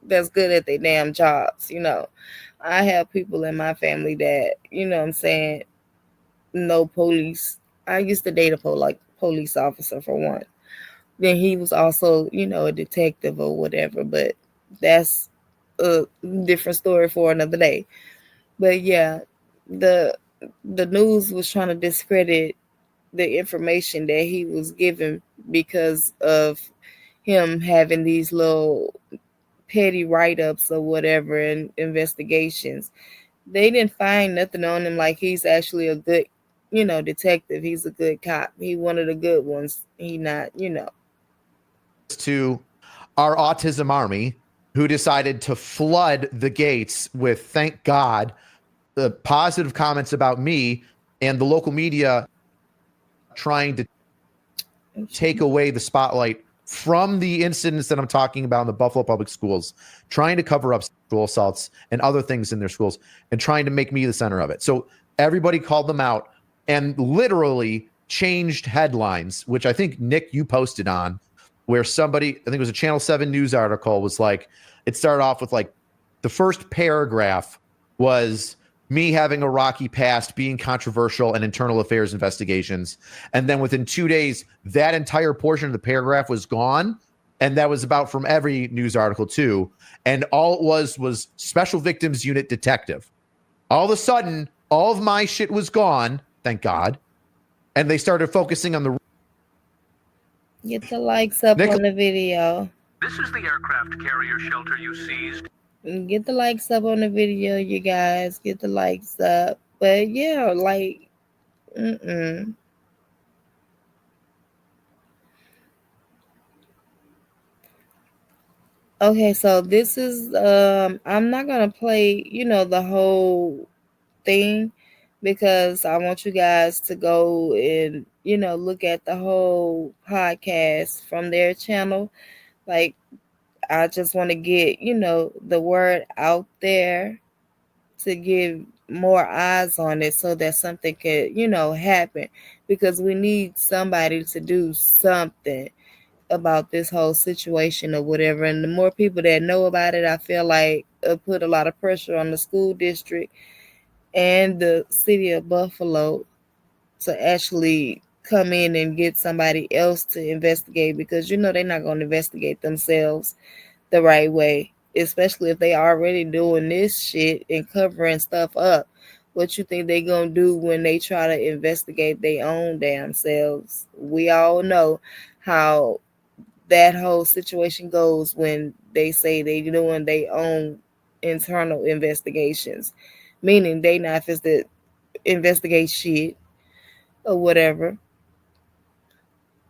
that's good at their damn jobs. I have people in my family that, no police. I used to date a police officer for one. Then he was also, a detective or whatever, but that's a different story for another day. But yeah, the news was trying to discredit the information that he was given because of him having these little petty write-ups or whatever and investigations. They didn't find nothing on him like he's actually a good, detective. He's a good cop. He one of the good ones. He not, To our autism army, who decided to flood the gates with, thank God, the positive comments about me, and the local media trying to take away the spotlight from the incidents that I'm talking about in the Buffalo Public Schools, trying to cover up sexual assaults and other things in their schools, and trying to make me the center of it. So everybody called them out and literally changed headlines, which I think, Nick, you posted on, where somebody, I think it was a Channel 7 news article, was like, it started off with the first paragraph was me having a rocky past, being controversial, and internal affairs investigations. And then within 2 days, that entire portion of the paragraph was gone. And that was about from every news article too. And all it was Special Victims Unit detective. All of a sudden, all of my shit was gone, thank God. And they started focusing on the. Get the likes up on the video. This is the aircraft carrier shelter you seized. Get the likes up on the video, you guys. Get the likes up. But yeah, Okay, so this is I'm not gonna play, the whole thing because I want you guys to go and, look at the whole podcast from their channel. Like I just want to get, the word out there to give more eyes on it so that something could, happen because we need somebody to do something about this whole situation or whatever. And the more people that know about it, I feel like put a lot of pressure on the school district and the city of Buffalo to actually come in and get somebody else to investigate because they're not going to investigate themselves the right way, especially if they already doing this shit and covering stuff up. What you think they gonna do when they try to investigate their own damn selves? We all know how that whole situation goes when they say they doing their own internal investigations, meaning they not supposed to investigate shit or whatever.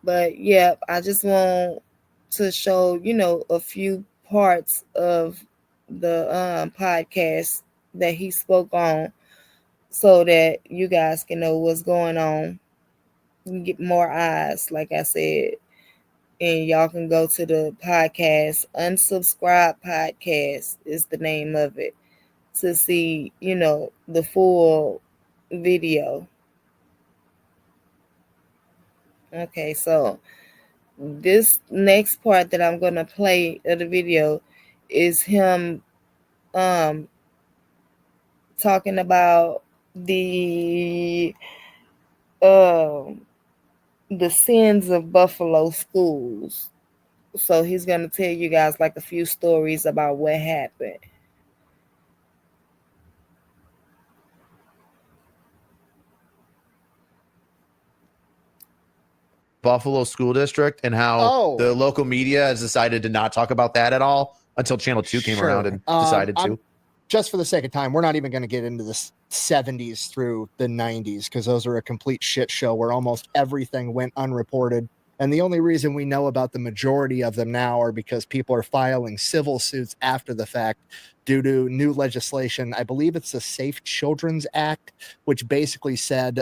But yeah, I just want to show, a few parts of the podcast that he spoke on so that you guys can know what's going on. You can get more eyes, like I said. And y'all can go to the podcast. Unsubscribe Podcast is the name of it to see, the full video. Okay, so this next part that I'm gonna play of the video is him um talking about the um the sins of Buffalo schools. So he's gonna tell you guys like a few stories about what happened. Buffalo School District and how the local media has decided to not talk about that at all until Channel 2 came around and decided to. Just for the sake of time, we're not even going to get into the 70s through the 90s because those are a complete shit show where almost everything went unreported. And the only reason we know about the majority of them now are because people are filing civil suits after the fact due to new legislation. I believe it's the Safe Children's Act, which basically said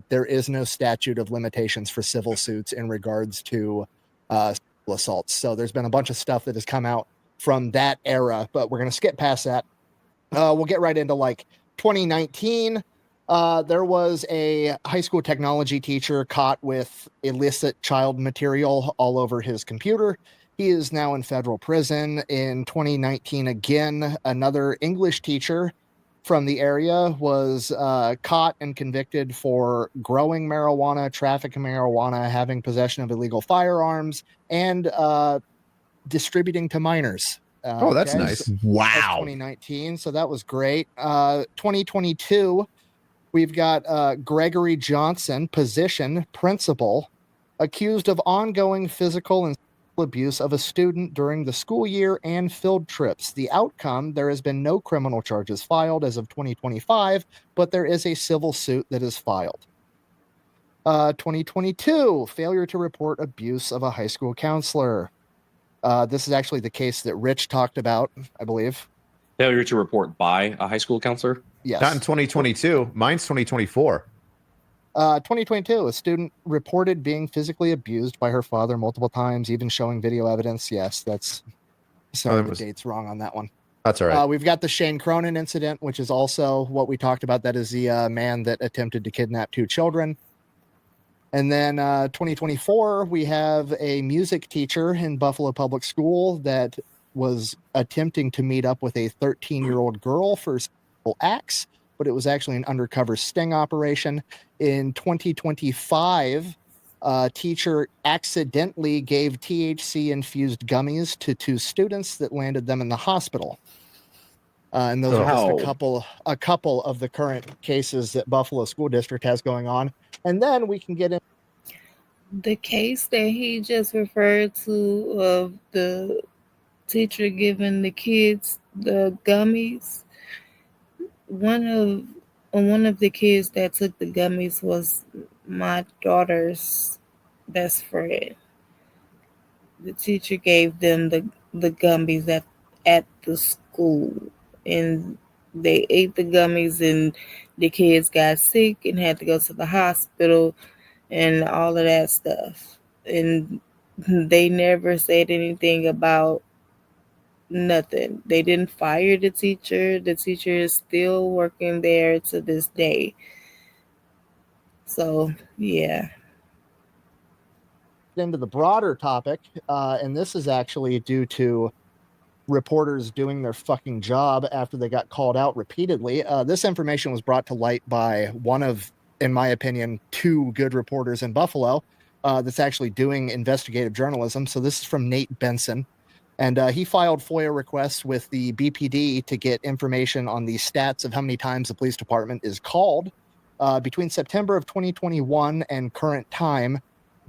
there is no statute of limitations for civil suits in regards to sexual assaults. So there's been a bunch of stuff that has come out from that era, but we're going to skip past that. We'll get right into like 2019. There was a high school technology teacher caught with illicit child material all over his computer. He is now in federal prison. In 2019, again, another English teacher from the area was caught and convicted for growing marijuana, trafficking marijuana, having possession of illegal firearms, and distributing to minors. Oh, that's nice. That's Wow. 2019. So that was great. 2022, we've got Gregory Johnson, position principal, accused of ongoing physical and sexual abuse of a student during the school year and field trips. The outcome, there has been no criminal charges filed as of 2025, but there is a civil suit that is filed. 2022, failure to report abuse of a high school counselor. This is actually the case that Rich talked about, I believe. Failure to report by a high school counselor? Yes. Not in 2022. Mine's 2024. 2022, a student reported being physically abused by her father multiple times, even showing video evidence. Yes, that's sorry, the date's wrong on that one. That's all right. We've got the Shane Cronin incident, which is also what we talked about. That is the man that attempted to kidnap 2 children. And then 2024, we have a music teacher in Buffalo Public School that was attempting to meet up with a 13-year-old girl for sexual acts, but it was actually an undercover sting operation. In 2025, a teacher accidentally gave THC-infused gummies to 2 students that landed them in the hospital. And those are just a couple of the current cases that Buffalo School District has going on. And then we can get in the case that he just referred to of the teacher giving the kids the gummies. One of the kids that took the gummies was my daughter's best friend. The teacher gave them the gummies at the school, and they ate the gummies, and the kids got sick and had to go to the hospital and all of that stuff. And they never said anything about nothing. They didn't fire the teacher. The teacher is still working there to this day. So, yeah. Into the broader topic, and this is actually due to reporters doing their fucking job after they got called out repeatedly. This information was brought to light by one of, in my opinion, two good reporters in Buffalo that's actually doing investigative journalism. So this is from Nate Benson. And he filed FOIA requests with the BPD to get information on the stats of how many times the police department is called. Between September of 2021 and current time,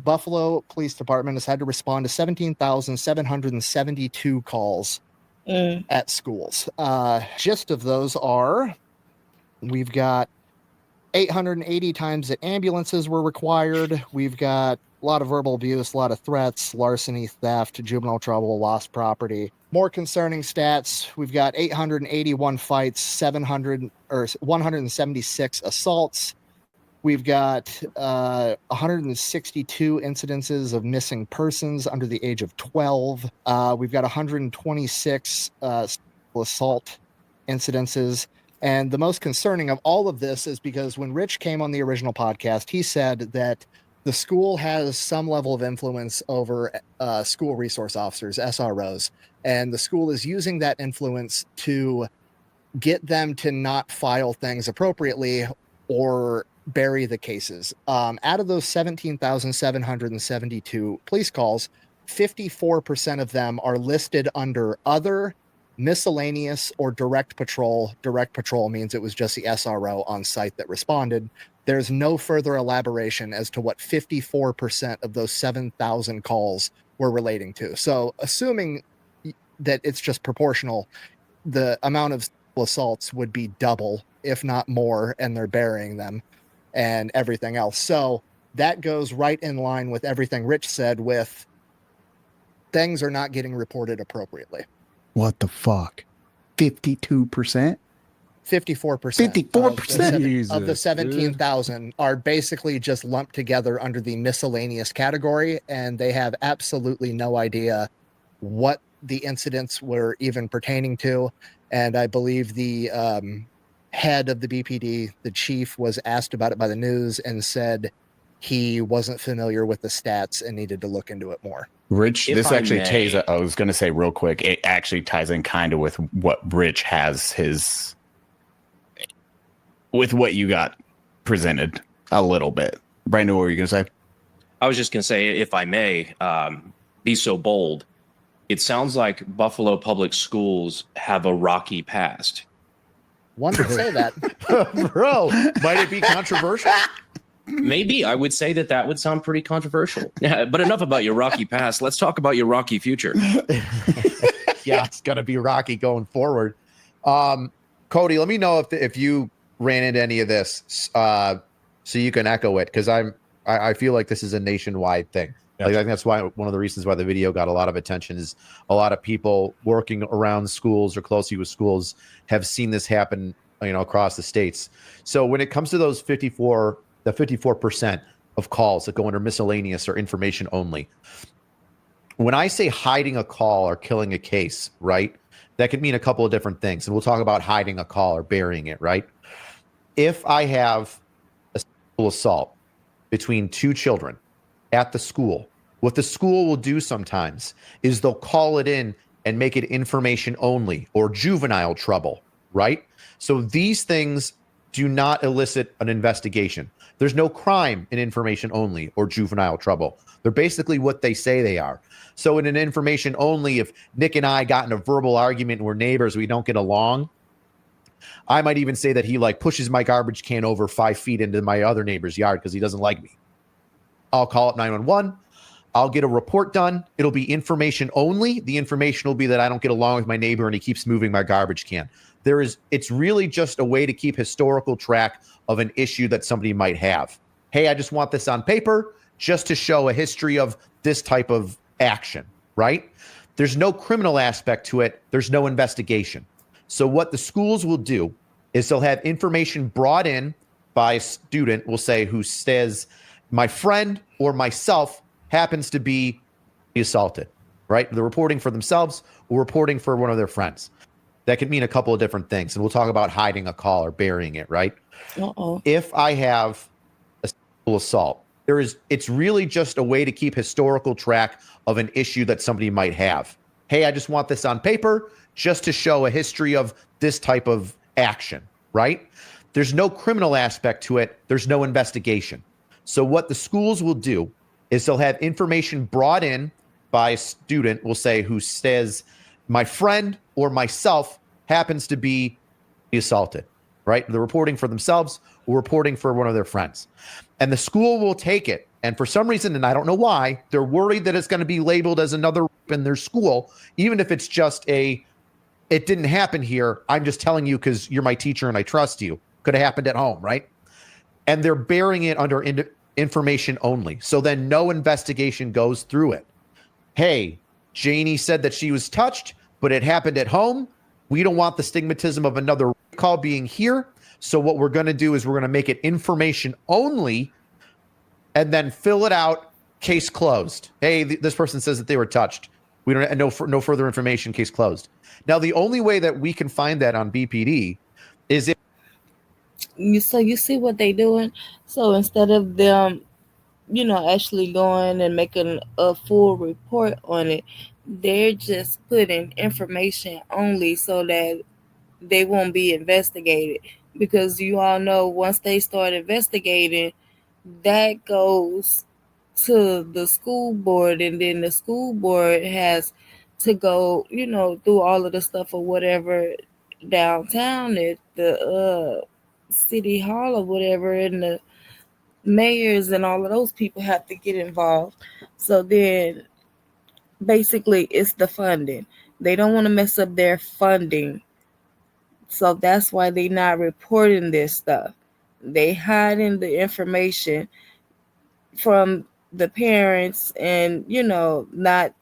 Buffalo Police Department has had to respond to 17,772 calls at schools. Gist of those are, we've got 880 times that ambulances were required. We've got a lot of verbal abuse, a lot of threats, larceny, theft, juvenile trouble, lost property. More concerning stats, we've got 881 fights, 176 assaults. We've got 162 incidences of missing persons under the age of 12. We've got 126 assault incidences. And the most concerning of all of this is because when Rich came on the original podcast, he said that the school has some level of influence over school resource officers, SROs, and the school is using that influence to get them to not file things appropriately or bury the cases. Out of those 17,772 police calls, 54% of them are listed under other, miscellaneous, or direct patrol. Direct patrol means it was just the SRO on site that responded. There's no further elaboration as to what 54% of those 7,000 calls were relating to. So assuming that it's just proportional, the amount of assaults would be double, if not more, and they're burying them and everything else. So that goes right in line with everything Rich said, with things are not getting reported appropriately. What the fuck? 52%? 54%. 54%? Of the 17,000 are basically just lumped together under the miscellaneous category, and they have absolutely no idea what the incidents were even pertaining to. And I believe the head of the BPD, the chief, was asked about it by the news and said he wasn't familiar with the stats and needed to look into it more. Rich, If this I actually may. ties, I was going to say real quick, it actually ties in kind of with what Rich has with what you got presented a little bit. Brandon, what were you going to say? I was just going to say, if I may, be so bold, it sounds like Buffalo Public Schools have a rocky past. One would say that. Bro, might it be controversial? Maybe. I would say that would sound pretty controversial. But enough about your rocky past. Let's talk about your rocky future. Yeah, it's gonna be rocky going forward. Cody, let me know if you ran into any of this, so you can echo it, because I feel like this is a nationwide thing. Like, I think that's why one of the reasons why the video got a lot of attention is a lot of people working around schools or closely with schools have seen this happen, across the states. So when it comes to those 54% of calls that go under miscellaneous or information only, when I say hiding a call or killing a case, right, that could mean a couple of different things. And we'll talk about hiding a call or burying it, right? If I have a sexual assault between two children at the school, what the school will do sometimes is they'll call it in and make it information only or juvenile trouble, right? So these things do not elicit an investigation. There's no crime in information only or juvenile trouble. They're basically what they say they are. So in an information only, if Nick and I got in a verbal argument and we're neighbors, we don't get along, I might even say that he pushes my garbage can over 5 feet into my other neighbor's yard because he doesn't like me. I'll call up 911. I'll get a report done. It'll be information only. The information will be that I don't get along with my neighbor and he keeps moving my garbage can. It's really just a way to keep historical track of an issue that somebody might have. Hey, I just want this on paper just to show a history of this type of action, right? There's no criminal aspect to it. There's no investigation. So what the schools will do is they'll have information brought in by a student, will say, who says, my friend or myself happens to be assaulted, right? They're reporting for themselves or reporting for one of their friends. That could mean a couple of different things. And we'll talk about hiding a call or burying it, right? If I have a sexual assault, it's really just a way to keep historical track of an issue that somebody might have. Hey, I just want this on paper just to show a history of this type of action, right? There's no criminal aspect to it. There's no investigation. So what the schools will do is they'll have information brought in by a student, will say, who says, my friend or myself happens to be assaulted, right? They're reporting for themselves or reporting for one of their friends. And the school will take it. And for some reason, and I don't know why, they're worried that it's going to be labeled as another rape in their school, even if it's just it didn't happen here. I'm just telling you because you're my teacher and I trust you. Could have happened at home, right? And they're bearing it under information only. So then no investigation goes through it. Hey, Janie said that she was touched, but it happened at home. We don't want the stigmatism of another call being here. So what we're going to do is we're going to make it information only and then fill it out, case closed. Hey, this person says that they were touched. We don't know no further information, case closed. Now, the only way that we can find that on BPD is if you see what they doing. So instead of them, actually going and making a full report on it, they're just putting information only so that they won't be investigated. Because you all know once they start investigating, that goes to the school board, and then the school board has to go, through all of the stuff or whatever downtown at the city hall or whatever, and the mayors and all of those people have to get involved. So then basically it's the funding. They don't want to mess up their funding. So that's why they not reporting this stuff. They hiding the information from the parents and, not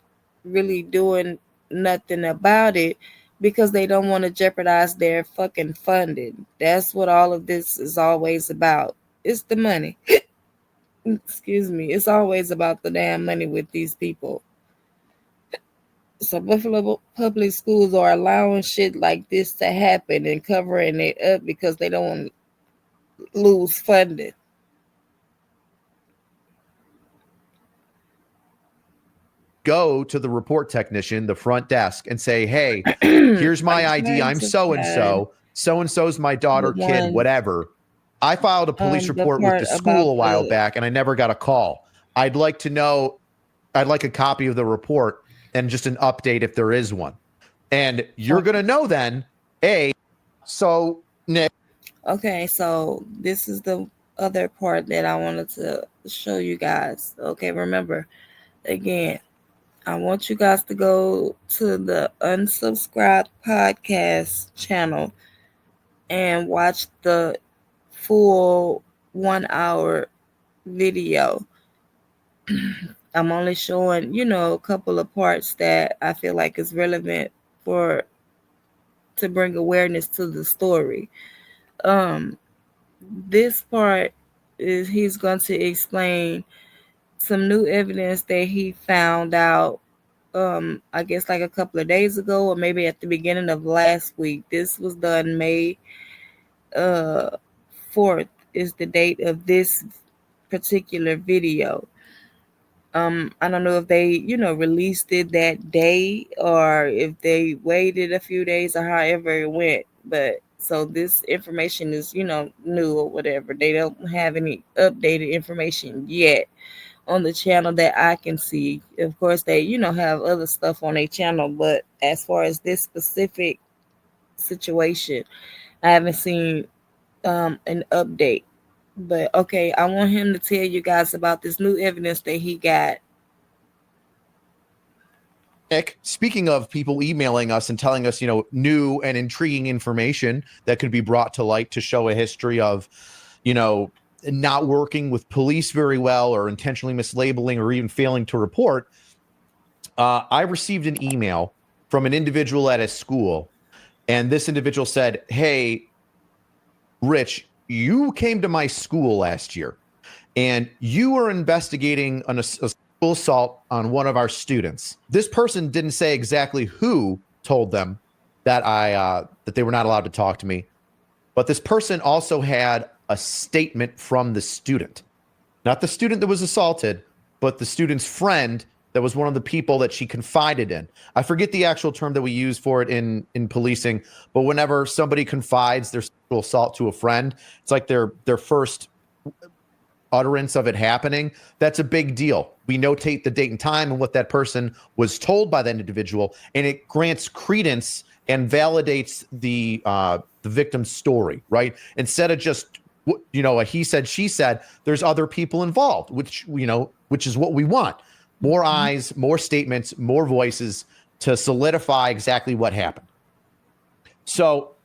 really doing nothing about it because they don't want to jeopardize their fucking funding. That's what all of this is always about. It's the money. Excuse me. It's always about the damn money with these people. So Buffalo public schools are allowing shit like this to happen and covering it up because they don't want to lose funding. go to the report technician, the front desk, and say, hey, here's my ID. I'm so-and-so. So-and-so's my daughter, kid, whatever. I filed a police report with the school a while back, and I never got a call. I'd like to know, I'd like a copy of the report and just an update if there is one. And you're going to know then, so Nick. Okay, so this is the other part that I wanted to show you guys. Okay, remember, again, I want you guys to go to the Unsubscribed Podcast channel and watch the full 1 hour video. I'm only showing, a couple of parts that I feel like is relevant to bring awareness to the story. This part is he's going to explain some new evidence that he found out, I guess like a couple of days ago, or maybe at the beginning of last week. This was done May 4th is the date of this particular video. I don't know if they, released it that day or if they waited a few days or however it went. But so this information is, new or whatever. They don't have any updated information yet on the channel that I can see. Of course, they, have other stuff on their channel, but as far as this specific situation, I haven't seen an update. But okay, I want him to tell you guys about this new evidence that he got. Nick, speaking of people emailing us and telling us, new and intriguing information that could be brought to light to show a history of, not working with police very well or intentionally mislabeling or even failing to report. I received an email from an individual at a school, and this individual said, "Hey, Rich, you came to my school last year, and you were investigating a school assault on one of our students." This person didn't say exactly who told them that that they were not allowed to talk to me, but this person also had a statement from the student, not the student that was assaulted, but the student's friend that was one of the people that she confided in. I forget the actual term that we use for it in policing, but whenever somebody confides their sexual assault to a friend, it's like their first utterance of it happening. That's a big deal. We notate the date and time and what that person was told by that individual, and it grants credence and validates the victim's story, right? Instead of just a he said, she said, there's other people involved, which is what we want. More eyes, more statements, more voices to solidify exactly what happened. So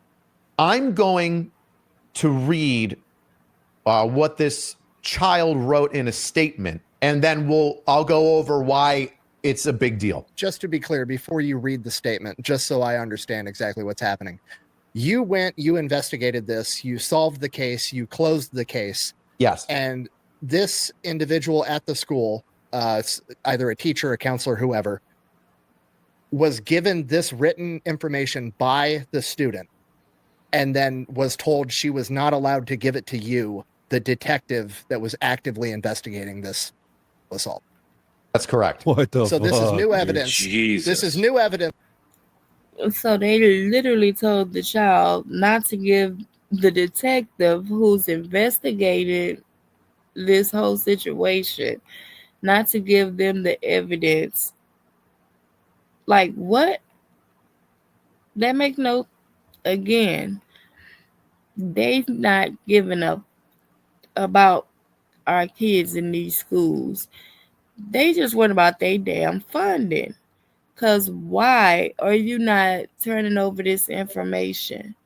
I'm going to read what this child wrote in a statement, and then I'll go over why it's a big deal. Just to be clear, before you read the statement, just so I understand exactly what's happening. You investigated this, you solved the case, you closed the case. Yes. And this individual at the school, either a teacher, a counselor, whoever, was given this written information by the student and then was told she was not allowed to give it to you, the detective that was actively investigating this assault. That's correct. What the So this is new evidence. Jesus. This is new evidence. So they literally told the child not to give the detective who's investigated this whole situation, not to give them the evidence. Like, what? That make no, again, they not giving up about our kids in these schools. They just worried about their damn funding. Because why are you not turning over this information?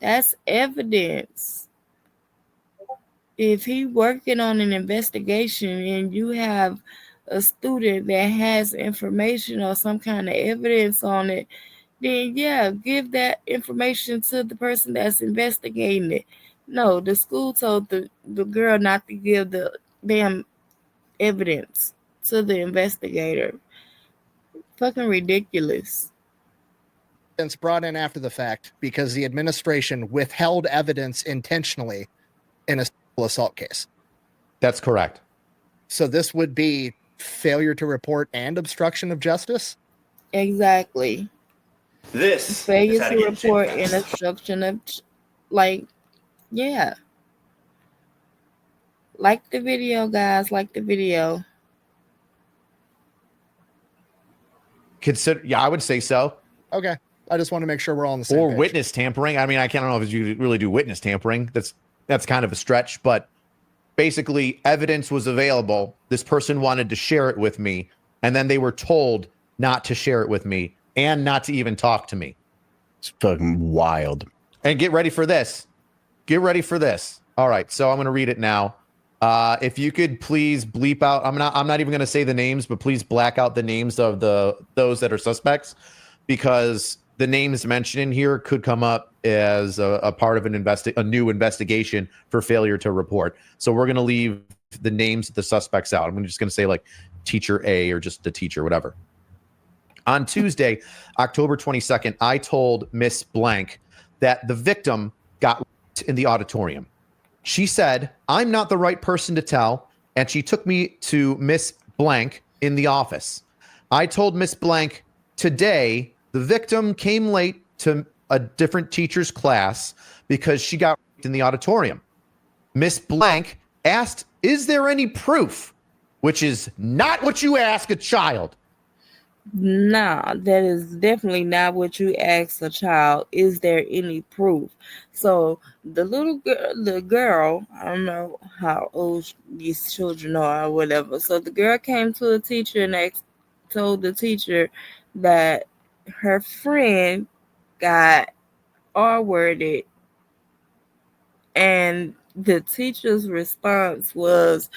That's evidence. If he working on an investigation and you have a student that has information or some kind of evidence on it, then yeah, give that information to the person that's investigating it. No, the school told the girl not to give the damn evidence to the investigator. Fucking ridiculous. It's brought in after the fact because the administration withheld evidence intentionally in a sexual assault case. That's correct. So this would be failure to report and obstruction of justice? Exactly. This failure is how to to get report shit and done. obstruction of, like, yeah. Like the video, guys. Like the video. I would say so. Okay. I just want to make sure we're all on the same Or page. witness tampering. I mean, I don't know if you really do witness tampering. That's kind of a stretch, but basically evidence was available. This person wanted to share it with me, and then they were told not to share it with me and not to even talk to me. It's fucking wild. And get ready for this. Get ready for this. All right, so I'm going to read it now. If you could please bleep out, I'm not even going to say the names, but please black out the names of those that are suspects, because the names mentioned in here could come up as a part of a new investigation for failure to report. So we're going to leave the names of the suspects out. I'm just going to say like teacher A or just the teacher, whatever. On Tuesday, October 22nd, I told Miss Blank that the victim got raped in the auditorium. She said, I'm not the right person to tell, and she took me to Miss Blank in the office. I told Miss Blank, today, the victim came late to a different teacher's class because she got raped in the auditorium. Miss Blank asked, is there any proof? Which is not what you ask a child. Nah, that is definitely not what you ask a child. Is there any proof? So the girl, I don't know how old these children are or whatever. So the girl came to the teacher and told the teacher that her friend got R-worded, and the teacher's response was,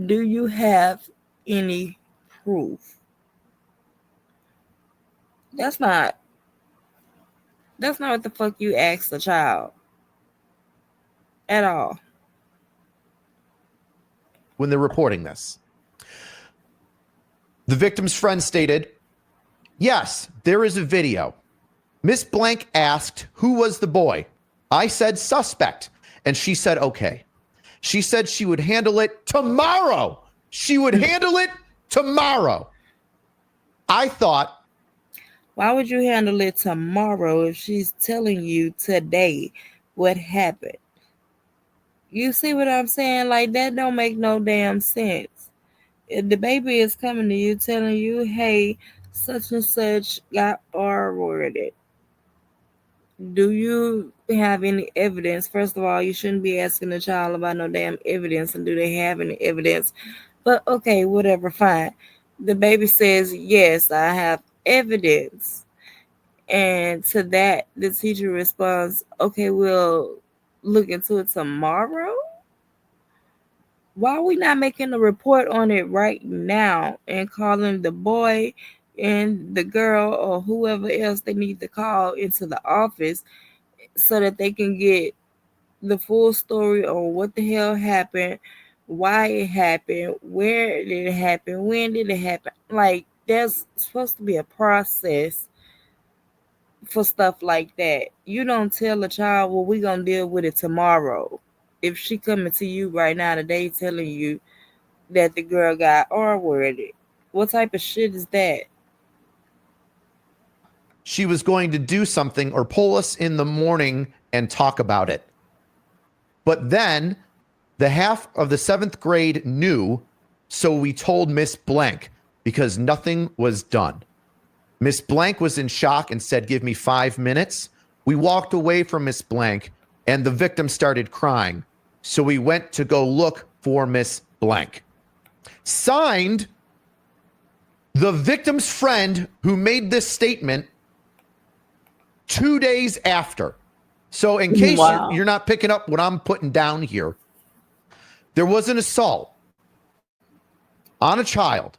do you have any proof? That's not what the fuck you ask a child at all. When they're reporting this, the victim's friend stated, yes, there is a video. Miss Blank asked, who was the boy? I said suspect. And she said, okay. She said she would handle it tomorrow. She would handle it tomorrow. I thought, why would you handle it tomorrow if she's telling you today what happened? You see what I'm saying? Like, that don't make no damn sense. If the baby is coming to you telling you, hey, such and such got R-worded, do you have any evidence? First of all, you shouldn't be asking the child about no damn evidence, and do they have any evidence? But okay, whatever, fine. The baby says, yes, I have evidence. And to that, the teacher responds, okay, we'll look into it tomorrow. Why are we not making a report on it right now and calling the boy and the girl or whoever else they need to call into the office so that they can get the full story on what the hell happened, why it happened, where did it happen, when did it happen? Like, there's supposed to be a process for stuff like that. You don't tell a child, well, we're going to deal with it tomorrow. If she coming to you right now today telling you that the girl got R-worded, what type of shit is that? she was going to do something or pull us in the morning and talk about it. But then the half of the 7th grade knew, so we told Miss Blank because nothing was done. Miss Blank was in shock and said, give me 5 minutes. We walked away from Miss Blank and the victim started crying. So we went to go look for Miss Blank. Signed, the victim's friend who made this statement 2 days after. So in case you're not picking up what I'm putting down here, there was an assault on a child.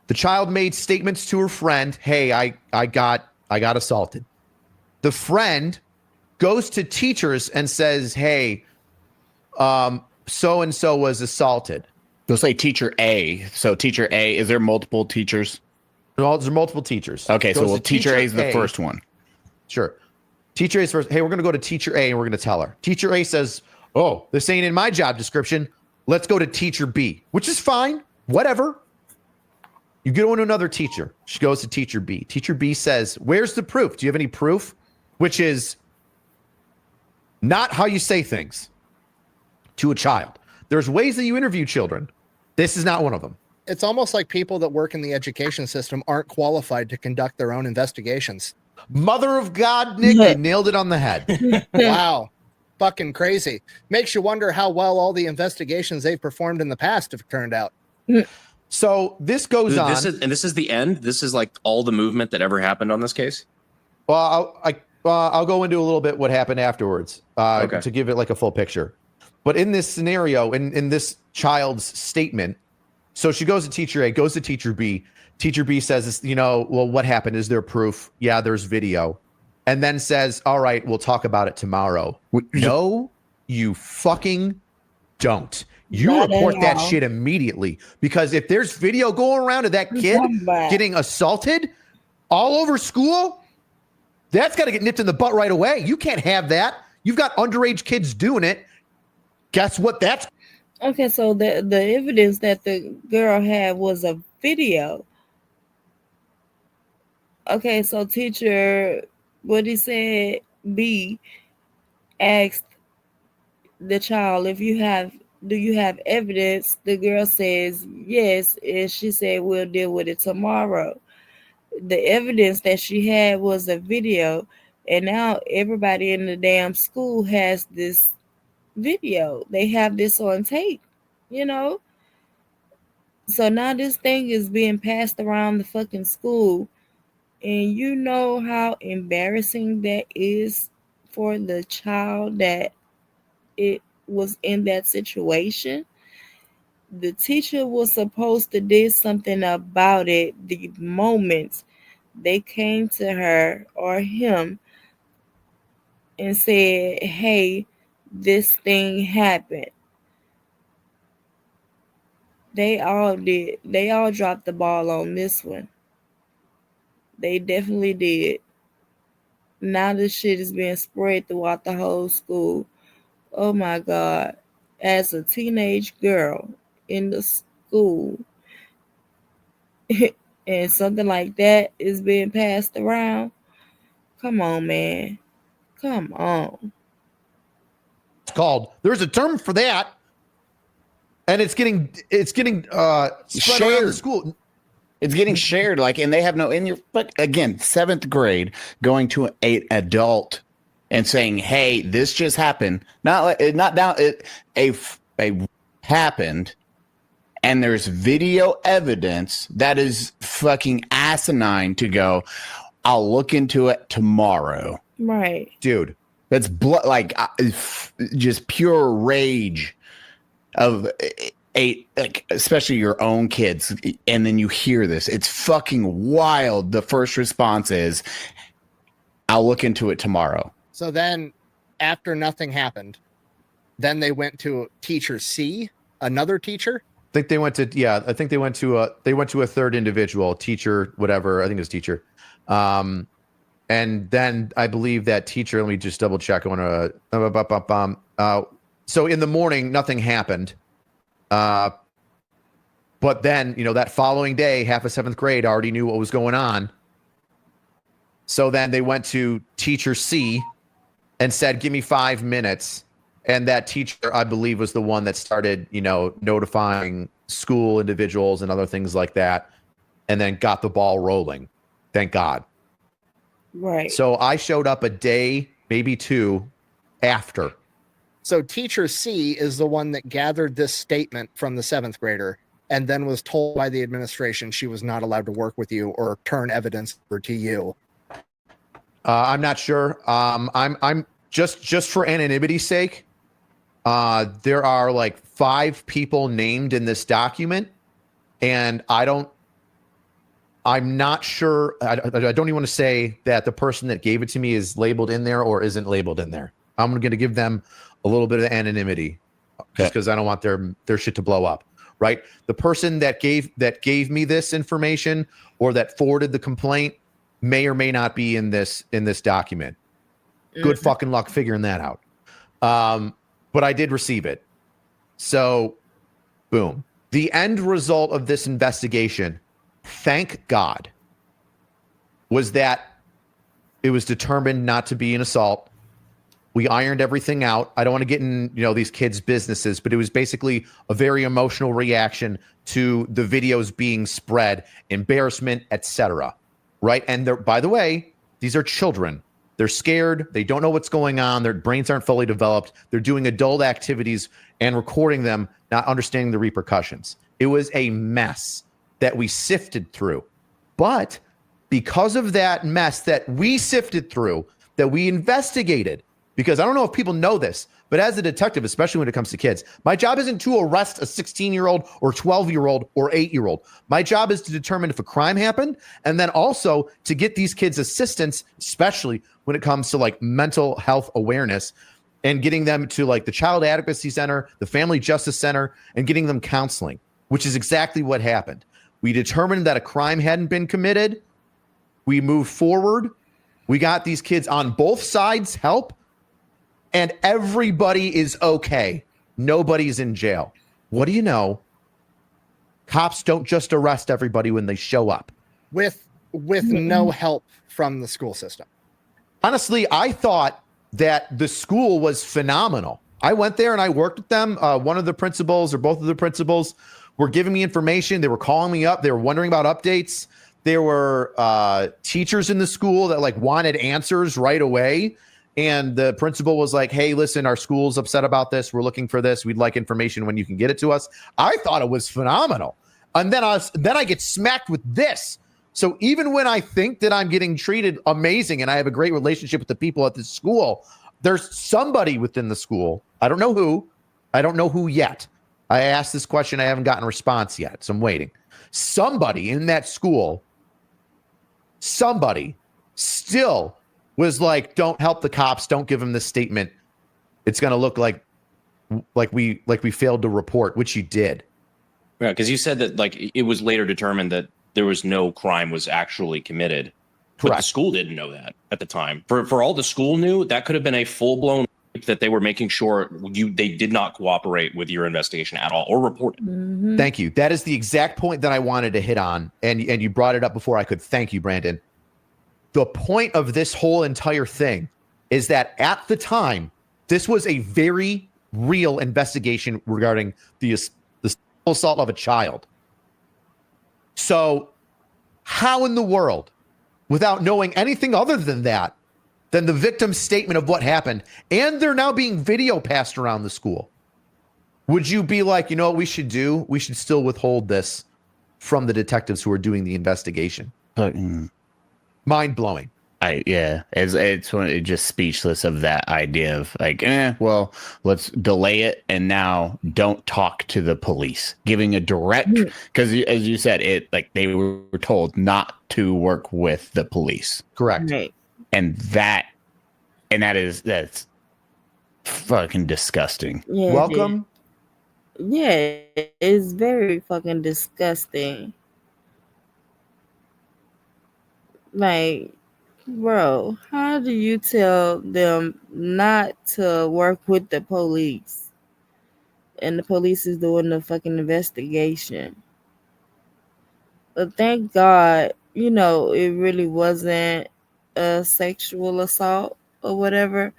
The child made statements to her friend, hey, I got assaulted. The friend goes to teachers and says, hey, so-and-so was assaulted. They'll say teacher A. So teacher A, is there multiple teachers? No, there's multiple teachers. Okay, Goes so to teacher A is the first one. Sure. Teacher A is first. Hey, we're going to go to teacher A and we're going to tell her. Teacher A says, oh, this ain't in my job description. Let's go to teacher B, which is fine. Whatever. You go to another teacher. She goes to teacher B. Teacher B says, where's the proof? Do you have any proof? Which is not how you say things to a child. There's ways that you interview children. This is not one of them. It's almost like people that work in the education system aren't qualified to conduct their own investigations. Mother of God, Nick, you nailed it on the head. Wow. Fucking crazy. Makes you wonder how well all the investigations they've performed in the past have turned out. So this goes on. This is the end? This is like all the movement that ever happened on this case? Well, I'll go into a little bit what happened afterwards to give it like a full picture. But in this scenario, in this child's statement, so she goes to teacher A, goes to teacher B. Teacher B says, well, what happened? Is there proof? Yeah, there's video. And then says, all right, we'll talk about it tomorrow. No, you fucking don't. You Not report at that all. shit immediately. Because if there's video going around of that kid getting assaulted all over school, that's got to get nipped in the butt right away. You can't have that. You've got underage kids doing it. Guess what? That's Okay, so the evidence that the girl had was a video. Okay, so teacher, what he said, B, asked the child, do you have evidence? The girl says yes, and she said we'll deal with it tomorrow. The evidence that she had was a video, and now everybody in the damn school has this video. They have this on tape, So now this thing is being passed around the fucking school, and you know how embarrassing that is for the child that it was in that situation. The teacher was supposed to do something about it the moment They came to her or him and said, "Hey, this thing happened." They all did. They all dropped the ball on this one. They definitely did. Now this shit is being spread throughout the whole school. Oh my God. As a teenage girl in the school, and something like that is being passed around. Come on, man. Come on. It's called. There's a term for that, and it's getting spread around the Shared. school. It's getting shared, like, and they have no in your. But again, 7th grade, going to an adult and saying, "Hey, this just happened." Not now. A happened, and there's video evidence that is fucking asinine to go. I'll look into it tomorrow. Right, dude. That's just pure rage of especially your own kids, and then you hear this. It's fucking wild. The first response is, "I'll look into it tomorrow." So then, after nothing happened, then they went to teacher C, another teacher. I think they went to a third individual, teacher, whatever. I think it was teacher. And then I believe that teacher, let me just double check. I want to, so in the morning, nothing happened. But then, that following day, half of 7th grade already knew what was going on. So then they went to teacher C and said, "Give me 5 minutes." And that teacher, I believe, was the one that started, notifying school individuals and other things like that, and then got the ball rolling. Thank God. right. So I showed up a day, maybe 2 after. So teacher C is the one that gathered this statement from the 7th grader and then was told by the administration she was not allowed to work with you or turn evidence over to you. I'm not sure. I'm just for anonymity's sake. There are like 5 people named in this document, and I'm not sure. I don't even want to say that the person that gave it to me is labeled in there or isn't labeled in there. I'm going to give them a little bit of anonymity just because I don't want their shit to blow up. Right. The person that gave me this information or that forwarded the complaint may or may not be in this document. Good fucking luck figuring that out. But I did receive it. So, boom. The end result of this investigation, thank God, was that it was determined not to be an assault. We ironed everything out. I don't want to get in, these kids' businesses, but it was basically a very emotional reaction to the videos being spread, embarrassment, etc. Right? And by the way, these are children. They're scared. They don't know what's going on. Their brains aren't fully developed. They're doing adult activities and recording them, not understanding the repercussions. It was a mess that we sifted through. But because of that mess that we sifted through, that we investigated, because I don't know if people know this, but as a detective, especially when it comes to kids, my job isn't to arrest a 16-year-old or 12-year-old or 8-year-old. My job is to determine if a crime happened, and then also to get these kids assistance, especially when it comes to like mental health awareness, and getting them to like the Child Advocacy Center, the Family Justice Center, and getting them counseling, which is exactly what happened. We determined that a crime hadn't been committed. We moved forward. We got these kids on both sides help. And everybody is okay. Nobody's in jail. What do you know? Cops don't just arrest everybody when they show up. With no help from the school system. Honestly, I thought that the school was phenomenal. I went there and I worked with them. One of the principals or both of the principals were giving me information. They were calling me up. They were wondering about updates. There were teachers in the school that like wanted answers right away. And the principal was like, "Hey, listen, our school's upset about this. We're looking for this. We'd like information when you can get it to us." I thought it was phenomenal. And then I get smacked with this. So even when I think that I'm getting treated amazing and I have a great relationship with the people at this school, there's somebody within the school. I don't know who. I don't know who yet. I asked this question. I haven't gotten a response yet. So I'm waiting. Somebody in that school somebody still was like, don't help the cops, don't give them this statement. It's going to look like we failed to report, which you did. Yeah, because you said that like it was later determined that there was no crime was actually committed. But the school didn't know that at the time. For all the school knew, that could have been a full-blown rape that they were making sure they did not cooperate with your investigation at all or report it. Thank you. That is the exact point that I wanted to hit on. And you brought it up before I could. Thank you, Brandon. The point of this whole entire thing is that at the time, this was a very real investigation regarding the assault of a child. So how in the world, without knowing anything other than that, than the victim's statement of what happened, and they're now being video passed around the school, would you be like, you know what we should do? We should still withhold this from the detectives who are doing the investigation. Mind blowing. It's just speechless of that idea of like, well, let's delay it and now don't talk to the police, giving a direct, because as you said, it like they were told not to work with the police. Correct. Right. And that's fucking disgusting. Yeah, Welcome. Yeah, it's very fucking disgusting. Like, bro, how do you tell them not to work with the police? And the police is doing the fucking investigation. But thank God, you know, it really wasn't a sexual assault or whatever.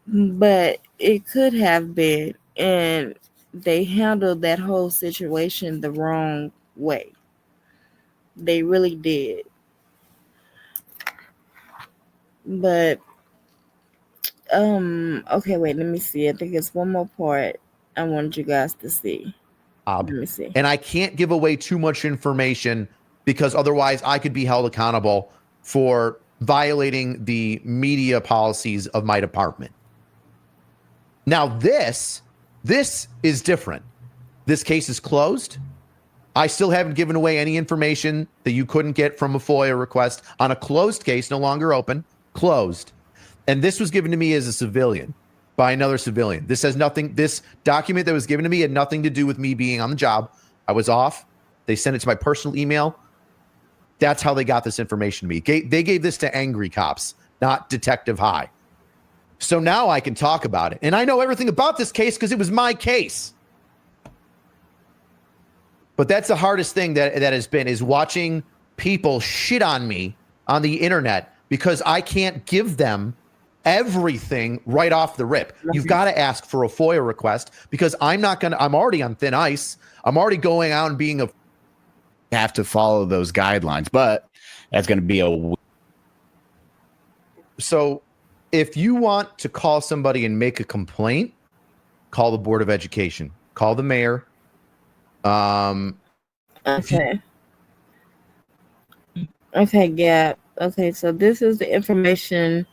But it could have been. And they handled that whole situation the wrong way. They really did. But okay, wait, let me see. I think it's one more part I wanted you guys to see. Let me see. And I can't give away too much information because otherwise I could be held accountable for violating the media policies of my department. Now this is different. This case is closed. I still haven't given away any information that you couldn't get from a FOIA request on a closed case, no longer open, closed. And this was given to me as a civilian by another civilian. This has nothing, this document that was given to me had nothing to do with me being on the job. I was off. They sent it to my personal email. That's how they got this information to me. They gave this to angry cops, not Detective High. So now I can talk about it. And I know everything about this case because it was my case. But that's the hardest thing that has been, is watching people shit on me on the internet because I can't give them everything right off the rip. You've got to ask for a FOIA request because I'm already on thin ice. I'm already going out and being have to follow those guidelines, but that's going to be So if you want to call somebody and make a complaint, call the Board of Education, call the mayor. Okay, yeah. Okay, so this is the information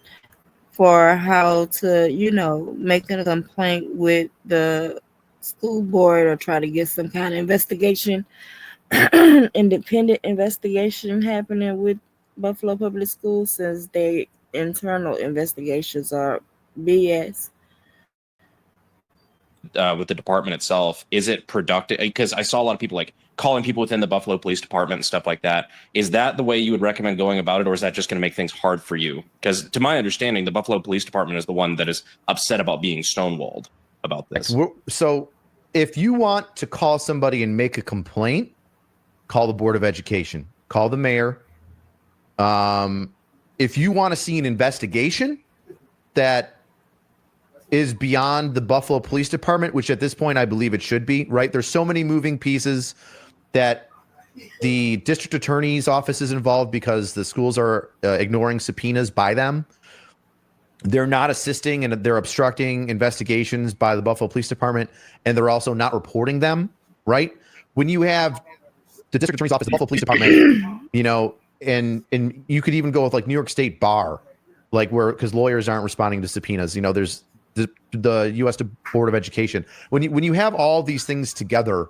for how to, you know, make a complaint with the school board or try to get some kind of investigation, independent investigation happening with Buffalo Public Schools, since their internal investigations are BS. With the department itself, is it productive? Because I saw a lot of people like calling people within the Buffalo Police Department and stuff like that. Is that the way you would recommend going about it, or is that just going to make things hard for you? Because to my understanding, the Buffalo Police Department is the one that is upset about being stonewalled about this. So if you want to call somebody and make a complaint, call the Board of Education, call the mayor. If you want to see an investigation that is beyond the Buffalo Police Department, which at this point I believe it should be, right? There's so many moving pieces that the district attorney's office is involved because the schools are ignoring subpoenas by them. They're not assisting and they're obstructing investigations by the Buffalo Police Department, and they're also not reporting them, right? When you have the district attorney's office, the Buffalo Police Department, you know, and you could even go with like New York State Bar, like where, because lawyers aren't responding to subpoenas. You know, there's the U.S. Board of Education. When you have all these things together,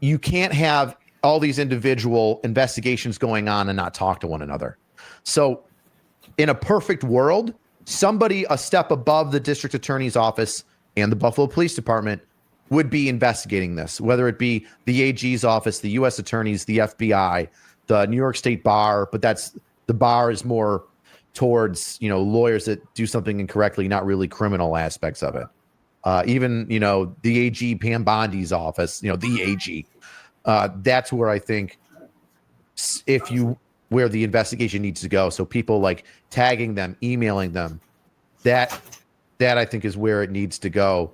you can't have all these individual investigations going on and not talk to one another. So in a perfect world, somebody a step above the district attorney's office and the Buffalo Police Department would be investigating this, whether it be the AG's office, the U.S. attorneys, the FBI, the New York State Bar, but the bar is more towards, lawyers that do something incorrectly, not really criminal aspects of it. Even, the AG Pam Bondi's office, the AG, that's where I think where the investigation needs to go. So people like tagging them, emailing them, that I think is where it needs to go.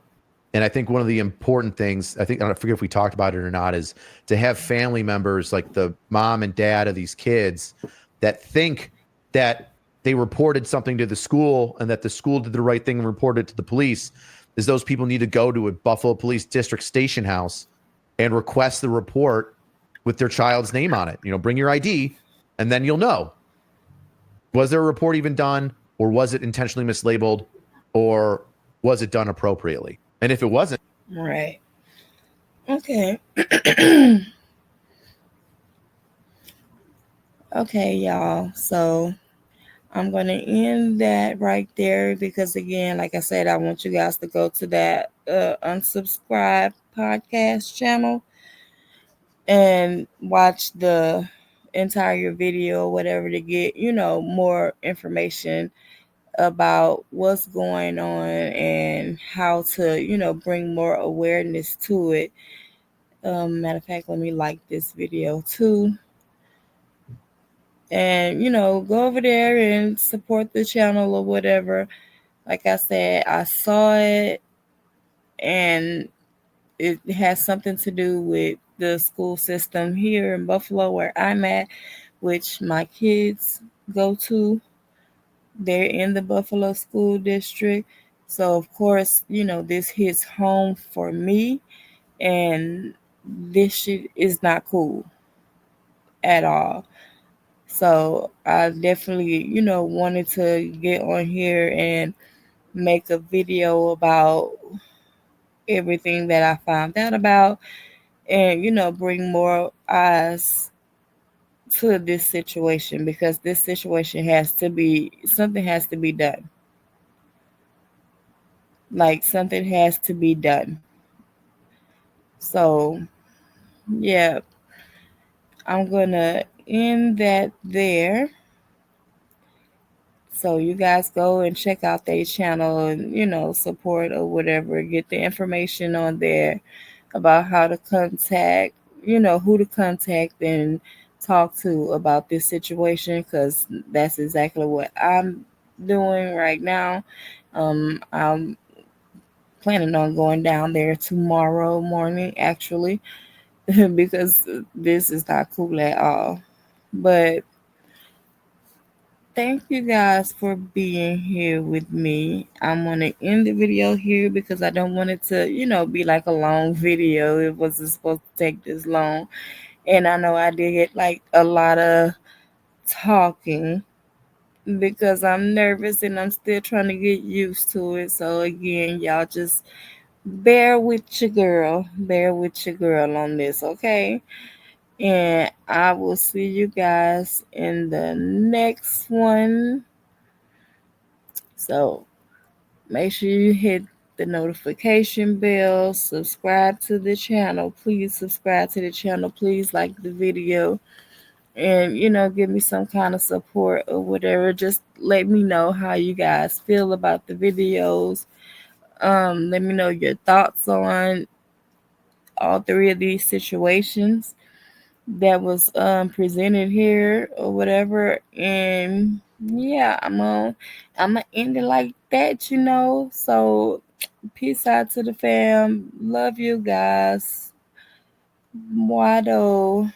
And I think one of the important things, I forget if we talked about it or not, is to have family members like the mom and dad of these kids that think that they reported something to the school and that the school did the right thing and reported it to the police, is those people need to go to a Buffalo Police District station house and request the report with their child's name on it. Bring your ID and then you'll know. Was there a report even done, or was it intentionally mislabeled, or was it done appropriately? And if it wasn't, Right. Okay. Okay, y'all. So I'm going to end that right there because, again, like I said, I want you guys to go to that unsubscribe podcast channel and watch the entire video, whatever, to get, more information about what's going on and how to, bring more awareness to it. Matter of fact, let me like this video too. And, go over there and support the channel or whatever. Like I said, I saw it and it has something to do with the school system here in Buffalo where I'm at, which my kids go to. They're in the Buffalo School District. So, of course, this hits home for me. And this shit is not cool at all. So, I definitely, wanted to get on here and make a video about everything that I found out about and, bring more eyes to this situation because this situation something has to be done. Like, something has to be done. So, yeah, I'm going to end that there. So, you guys go and check out their channel and, support or whatever. Get the information on there about how to contact, who to contact and talk to about this situation because that's exactly what I'm doing right now. I'm planning on going down there tomorrow morning, actually, because this is not cool at all. But thank you guys for being here with me. I'm going to end the video here because I don't want it to, be like a long video. It wasn't supposed to take this long. And I know I did like a lot of talking because I'm nervous and I'm still trying to get used to it. So again, y'all just bear with your girl. Bear with your girl on this, okay? And I will see you guys in the next one. So make sure you hit the notification bell, subscribe to the channel. Please subscribe to the channel. Please like the video and, give me some kind of support or whatever. Just let me know how you guys feel about the videos. Let me know your thoughts on all three of these situations that was presented here or whatever. And yeah, I'm gonna end it like that. So peace out to the fam. Love you guys. Wado.